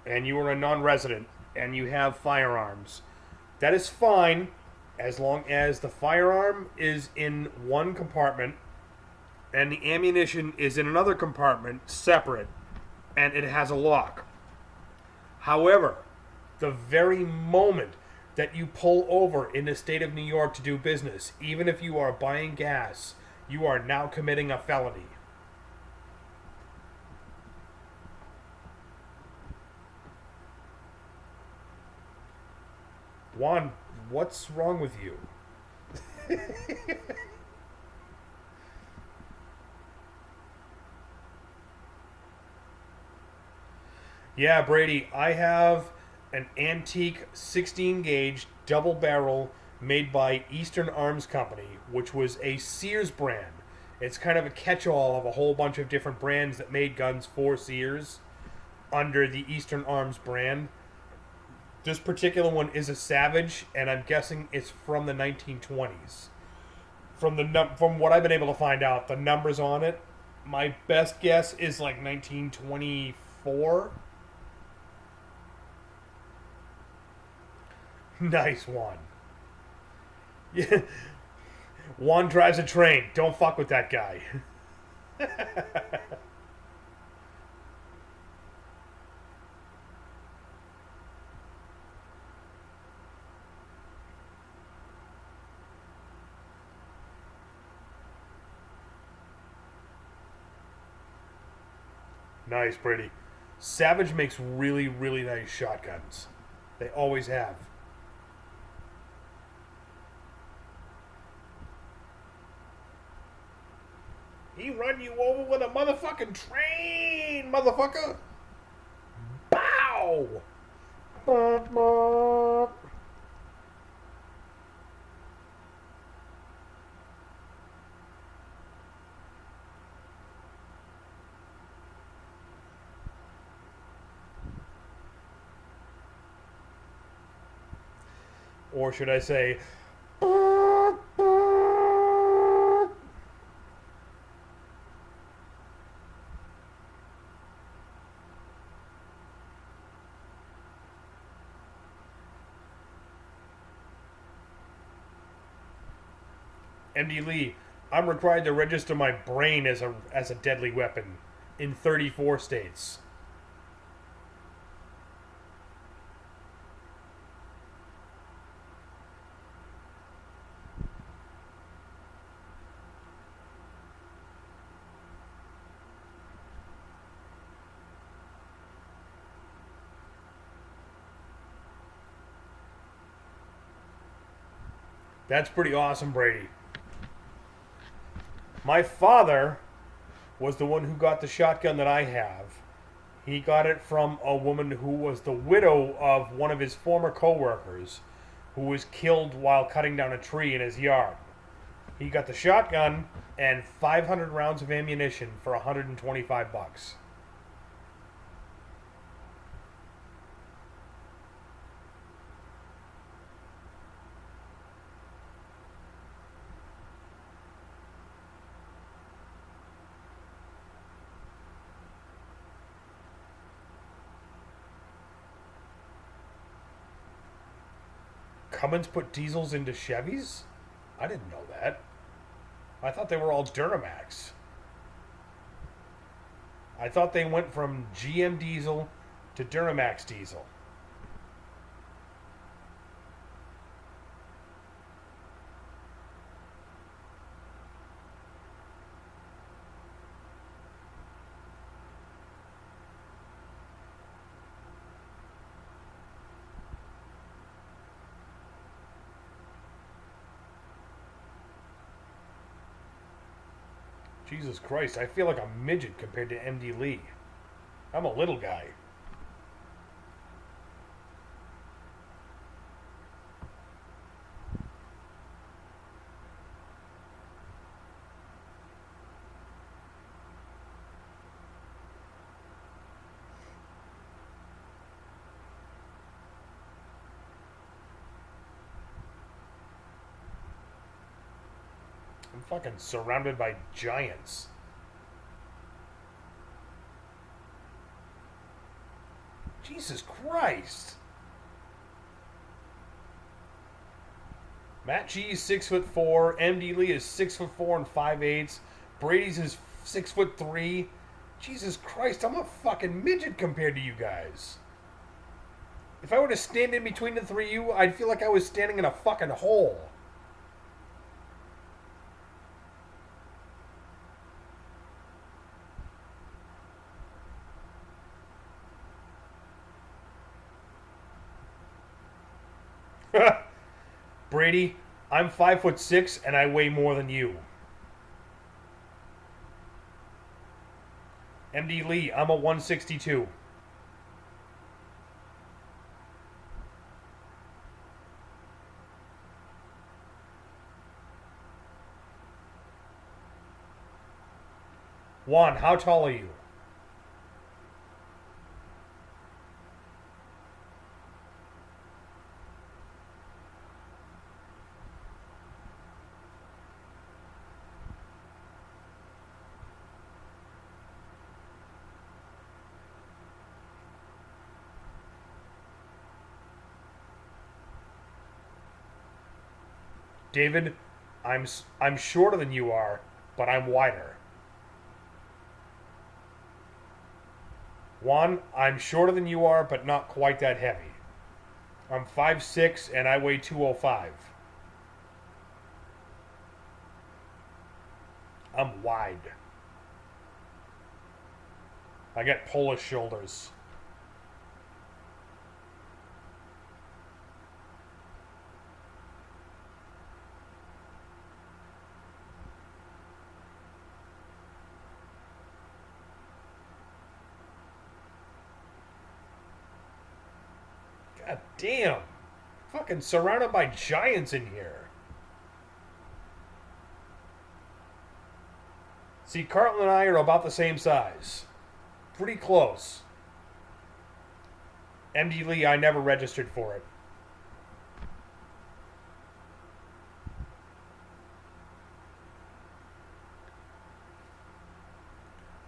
and you are a non resident and you have firearms, that is fine as long as the firearm is in one compartment and the ammunition is in another compartment separate and it has a lock. However, the very moment that you pull over in the state of New York to do business, even if you are buying gas, you are now committing a felony. Juan, what's wrong with you? Yeah, Brady, I have an antique 16 gauge double barrel made by Eastern Arms Company, which was a Sears brand. It's kind of a catch all of a whole bunch of different brands that made guns for Sears under the Eastern Arms brand. This particular one is a Savage, and I'm guessing it's from the 1920s. From what I've been able to find out, the numbers on it, my best guess is like 1924. Nice one. Yeah. Juan drives a train. Don't fuck with that guy. Nice, Brady. Savage makes really, really nice shotguns. They always have. He run you over with a motherfucking train, motherfucker. Bow. Or should I say, MD Lee, I'm required to register my brain as a deadly weapon in 34 states. That's pretty awesome, Brady. My father was the one who got the shotgun that I have. He got it from a woman who was the widow of one of his former coworkers who was killed while cutting down a tree in his yard. He got the shotgun and 500 rounds of ammunition for 125 bucks. Cummins put diesels into Chevys? I didn't know that. I thought they were all Duramax. I thought they went from GM diesel to Duramax diesel. Jesus Christ, I feel like a midget compared to MD Lee. I'm a little guy. I'm fucking surrounded by giants. Jesus Christ. Matt G is 6'4". MD Lee is 6'4" and 5/8. Brady's is 6'3". Jesus Christ, I'm a fucking midget compared to you guys. If I were to stand in between the three of you, I'd feel like I was standing in a fucking hole. Brady, I'm 5'6" and I weigh more than you. MD Lee, I'm a 162. Juan, how tall are you? David, I'm shorter than you are, but I'm wider. Juan, I'm shorter than you are, but not quite that heavy. I'm 5'6" and I weigh 205. I'm wide. I got Polish shoulders. God damn. Fucking surrounded by giants in here. See, Carlton and I are about the same size. Pretty close. MD Lee, I never registered for it.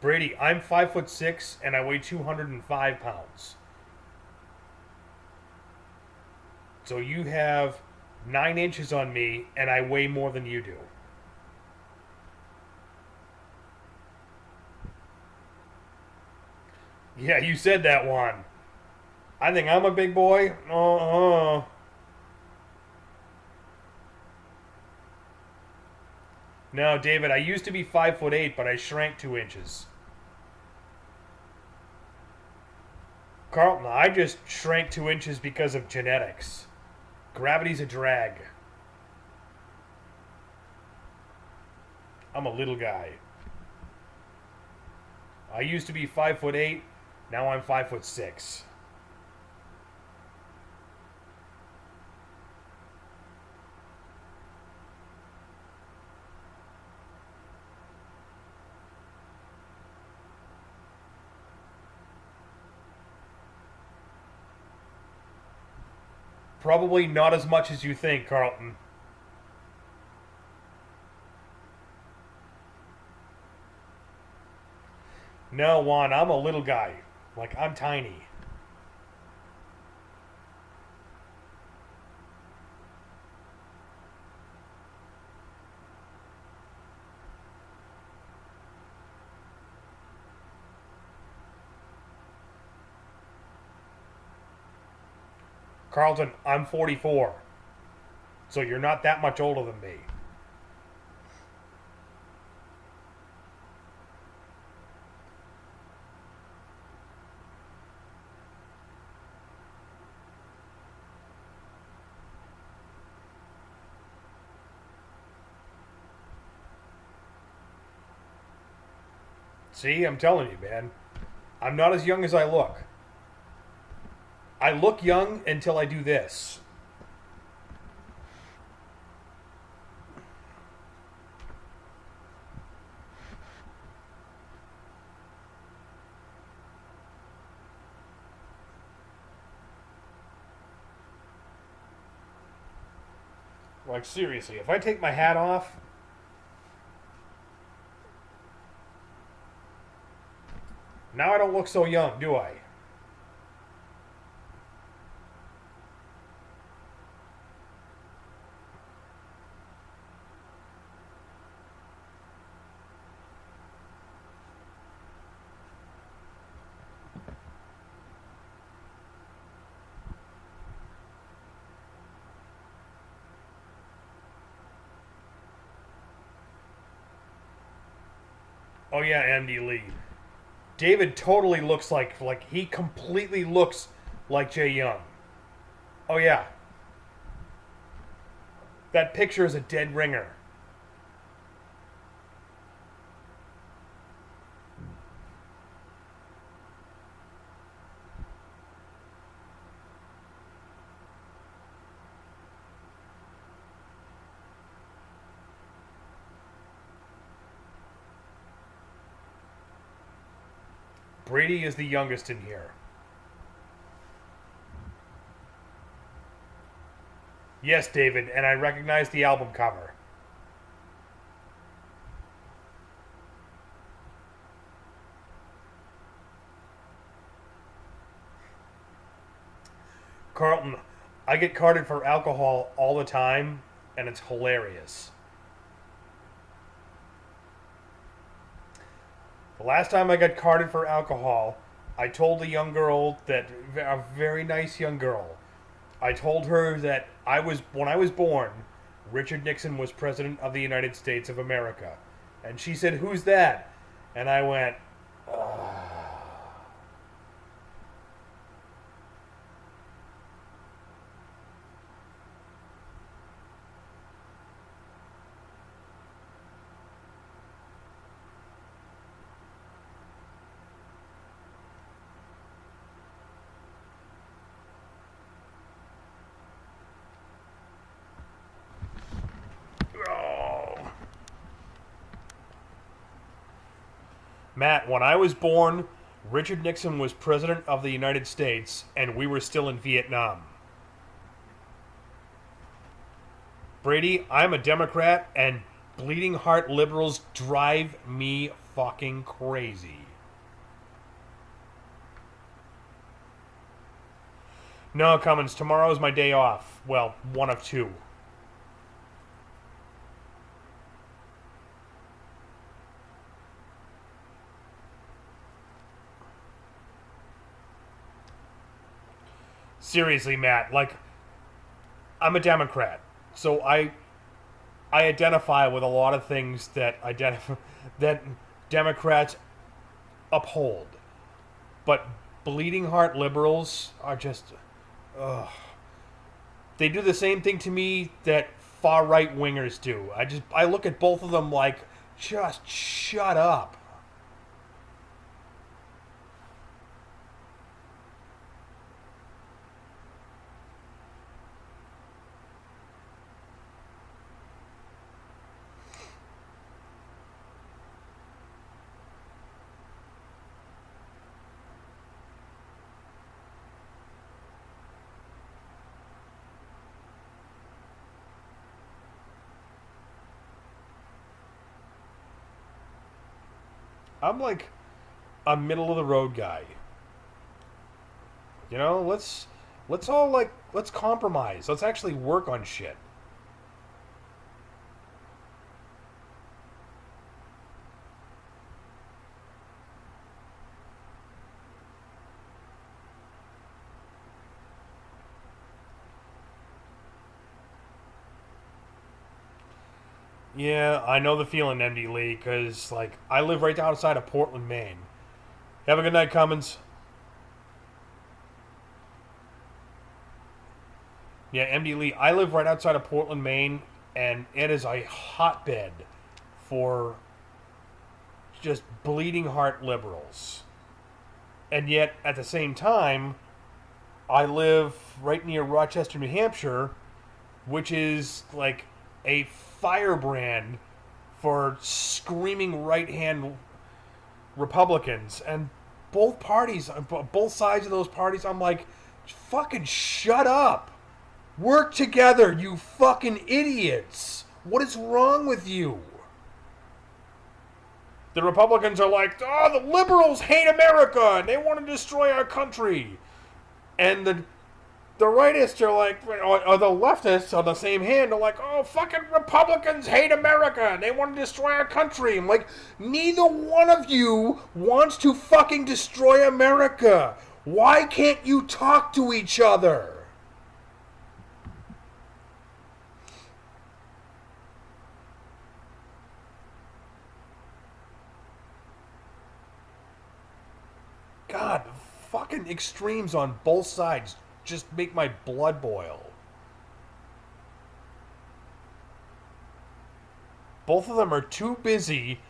Brady, I'm 5'6" and I weigh 205 pounds. So you have 9 inches on me and I weigh more than you do. Yeah, you said that one. I think I'm a big boy. No, David, I used to be 5'8", but I shrank 2 inches. Carlton, I just shrank 2 inches because of genetics. Gravity's a drag. I'm a little guy. I used to be 5'8", now I'm 5'6". Probably not as much as you think, Carlton. No, Juan, I'm a little guy. Like, I'm tiny. Carlton, I'm 44. So you're not that much older than me. See, I'm telling you, man. I'm not as young as I look. I look young until I do this. Like, seriously, if I take my hat off, now I don't look so young, do I? Oh yeah, Andy Lee. David totally looks like he completely looks like Jay Young. Oh yeah, that picture is a dead ringer. Brady is the youngest in here. Yes, David, and I recognize the album cover. Carlton, I get carded for alcohol all the time, and it's hilarious. The last time I got carded for alcohol, I told a young girl that a very nice young girl. I told her that I was when I was born, Richard Nixon was president of the United States of America, and she said, "Who's that?" And I went, "Oh." Matt, when I was born, Richard Nixon was president of the United States, and we were still in Vietnam. Brady, I'm a Democrat, and bleeding heart liberals drive me fucking crazy. No, Cummins, tomorrow's my day off. Well, one of two. Seriously, Matt, like, I'm a Democrat, so I identify with a lot of things that that Democrats uphold. But bleeding heart liberals are just, ugh. They do the same thing to me that far right wingers do. I look at both of them like, just shut up. I'm like a middle of the road guy. You know, let's all like let's compromise. Let's actually work on shit. Yeah, I know the feeling, MD Lee, because like I live right outside of Portland, Maine. Have a good night, Cummins. Yeah, MD Lee, I live right outside of Portland, Maine, and it is a hotbed for just bleeding heart liberals. And yet, at the same time, I live right near Rochester, New Hampshire, which is like a firebrand for screaming right hand Republicans. And both parties, both sides of those parties, I'm like, fucking shut up. Work together, you fucking idiots. What is wrong with you? The Republicans are like, oh, the liberals hate America and they want to destroy our country. And the rightists are like, or the leftists on the same hand are like, oh, fucking Republicans hate America and they want to destroy our country. I'm like, neither one of you wants to fucking destroy America. Why can't you talk to each other? God, fucking extremes on both sides just make my blood boil. Both of them are too busy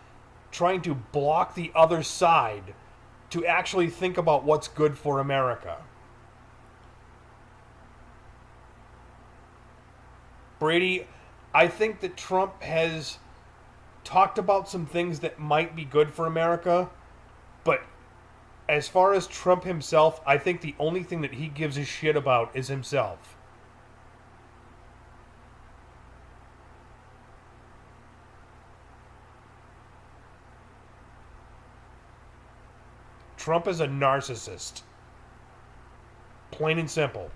trying to block the other side to actually think about what's good for America. Brady, I think that Trump has talked about some things that might be good for America, but as far as Trump himself, I think the only thing that he gives a shit about is himself. Trump is a narcissist. Plain and simple.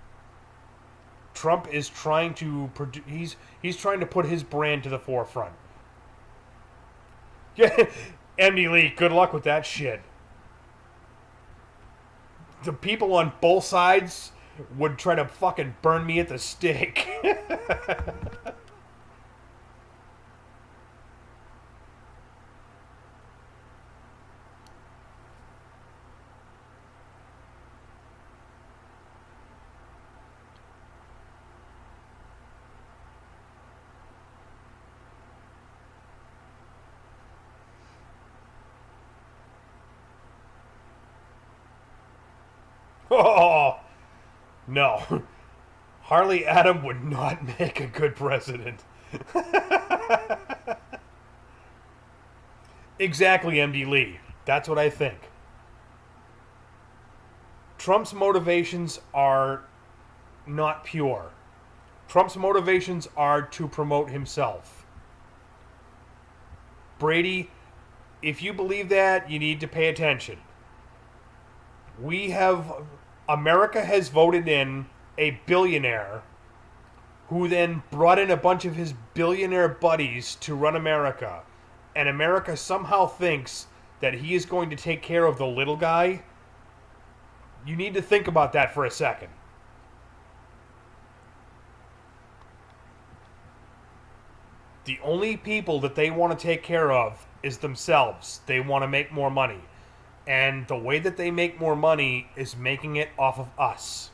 Trump is trying to he's trying to put his brand to the forefront. Yeah, MD Lee, good luck with that shit. The people on both sides would try to fucking burn me at the stake. Oh, no. Harley Adam would not make a good president. Exactly, MD Lee. That's what I think. Trump's motivations are not pure. Trump's motivations are to promote himself. Brady, if you believe that, you need to pay attention. We have. America has voted in a billionaire who then brought in a bunch of his billionaire buddies to run America. And America somehow thinks that he is going to take care of the little guy. You need to think about that for a second. The only people that they want to take care of is themselves. They want to make more money. And the way that they make more money is making it off of us.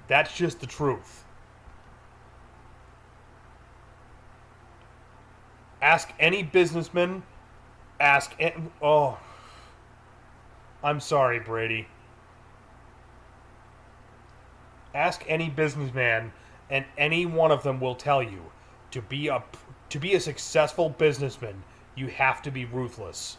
That's just the truth. Ask any businessman. Oh. I'm sorry, Brady. Ask any businessman, and any one of them will tell you to be a successful businessman, you have to be ruthless.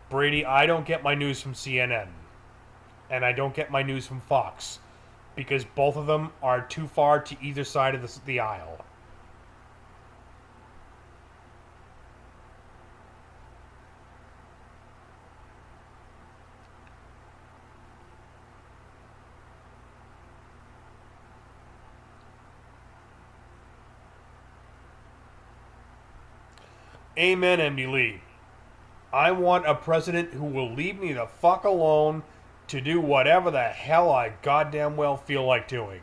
Brady, I don't get my news from CNN. And I don't get my news from Fox. Because both of them are too far to either side of the aisle. Amen, MD Lee. I want a president who will leave me the fuck alone to do whatever the hell I goddamn well feel like doing.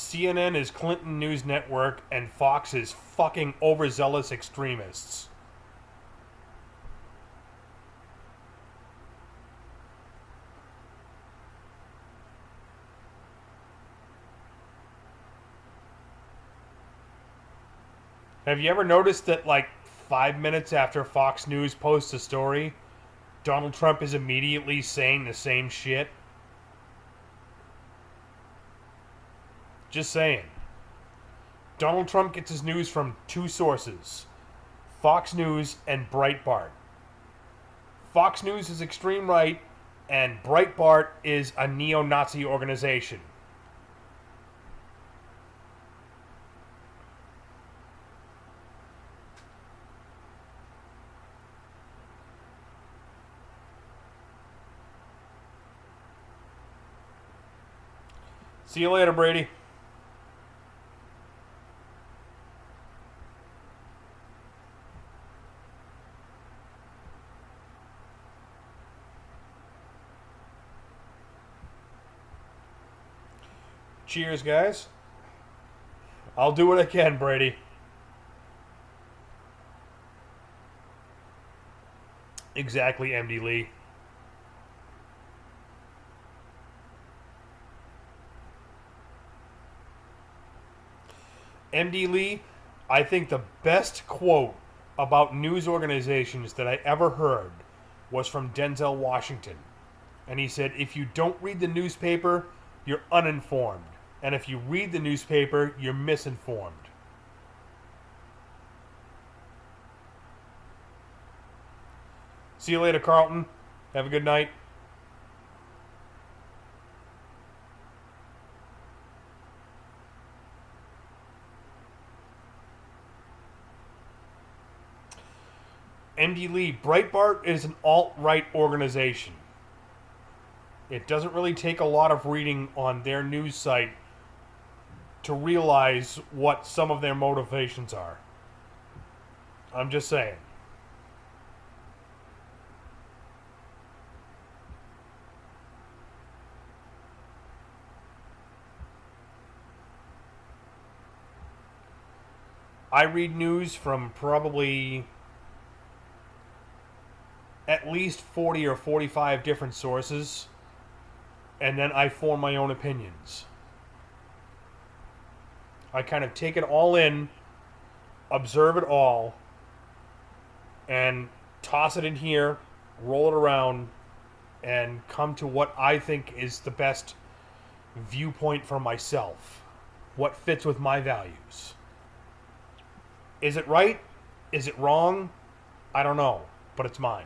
CNN is Clinton News Network, and Fox is fucking overzealous extremists. Have you ever noticed that, like, 5 minutes after Fox News posts a story, Donald Trump is immediately saying the same shit? Just saying. Donald Trump gets his news from two sources: Fox News and Breitbart. Fox News is extreme right, and Breitbart is a neo-Nazi organization. See you later, Brady. Cheers, guys. I'll do what I can, Brady. Exactly, MD Lee. MD Lee, I think the best quote about news organizations that I ever heard was from Denzel Washington. And he said, if you don't read the newspaper, you're uninformed. And if you read the newspaper, you're misinformed. See you later, Carlton. Have a good night. MD Lee, Breitbart is an alt-right organization. It doesn't really take a lot of reading on their news site to realize what some of their motivations are. I'm just saying. I read news from probably at least 40 or 45 different sources, and then I form my own opinions. I kind of take it all in, observe it all, and toss it in here, roll it around, and come to what I think is the best viewpoint for myself. What fits with my values. Is it right? Is it wrong? I don't know, but it's mine.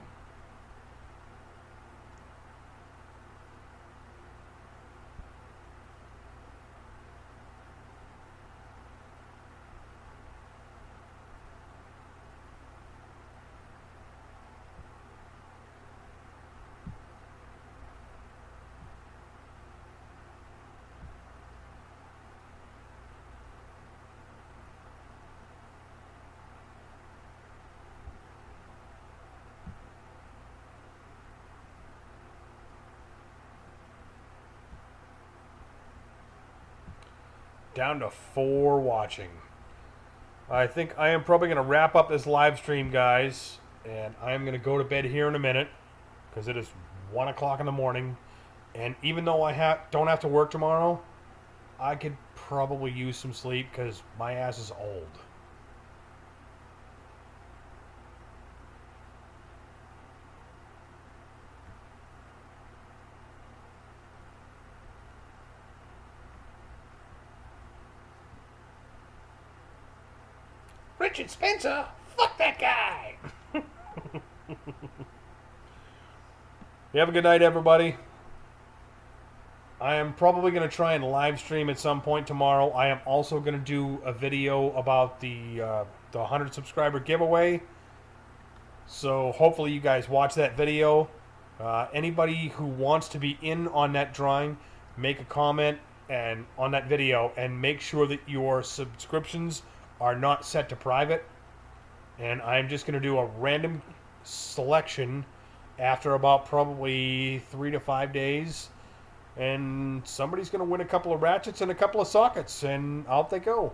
Down to 4 watching. I think I am probably going to wrap up this live stream, guys, and I am going to go to bed here in a minute because it is 1 o'clock in the morning. And even though I don't have to work tomorrow, I could probably use some sleep because my ass is old. Richard Spencer, fuck that guy. You have a good night, everybody. I am probably going to try and live stream at some point tomorrow. I am also going to do a video about the 100 subscriber giveaway. So hopefully you guys watch that video. Anybody who wants to be in on that drawing, make a comment and on that video, and make sure that your subscriptions are not set to private. And I'm just going to do a random selection after about probably 3 to 5 days. and somebody's going to win a couple of ratchets and a couple of sockets, and out they go.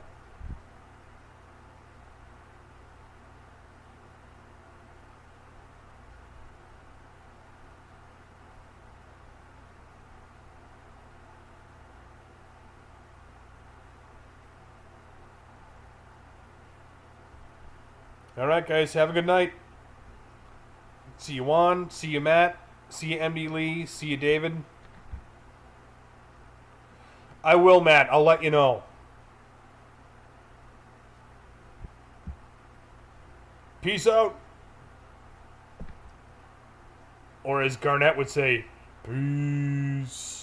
All right, guys, have a good night. See you, Juan. See you, Matt. See you, MD Lee. See you, David. I will, Matt. I'll let you know. Peace out. Or as Garnett would say, peace.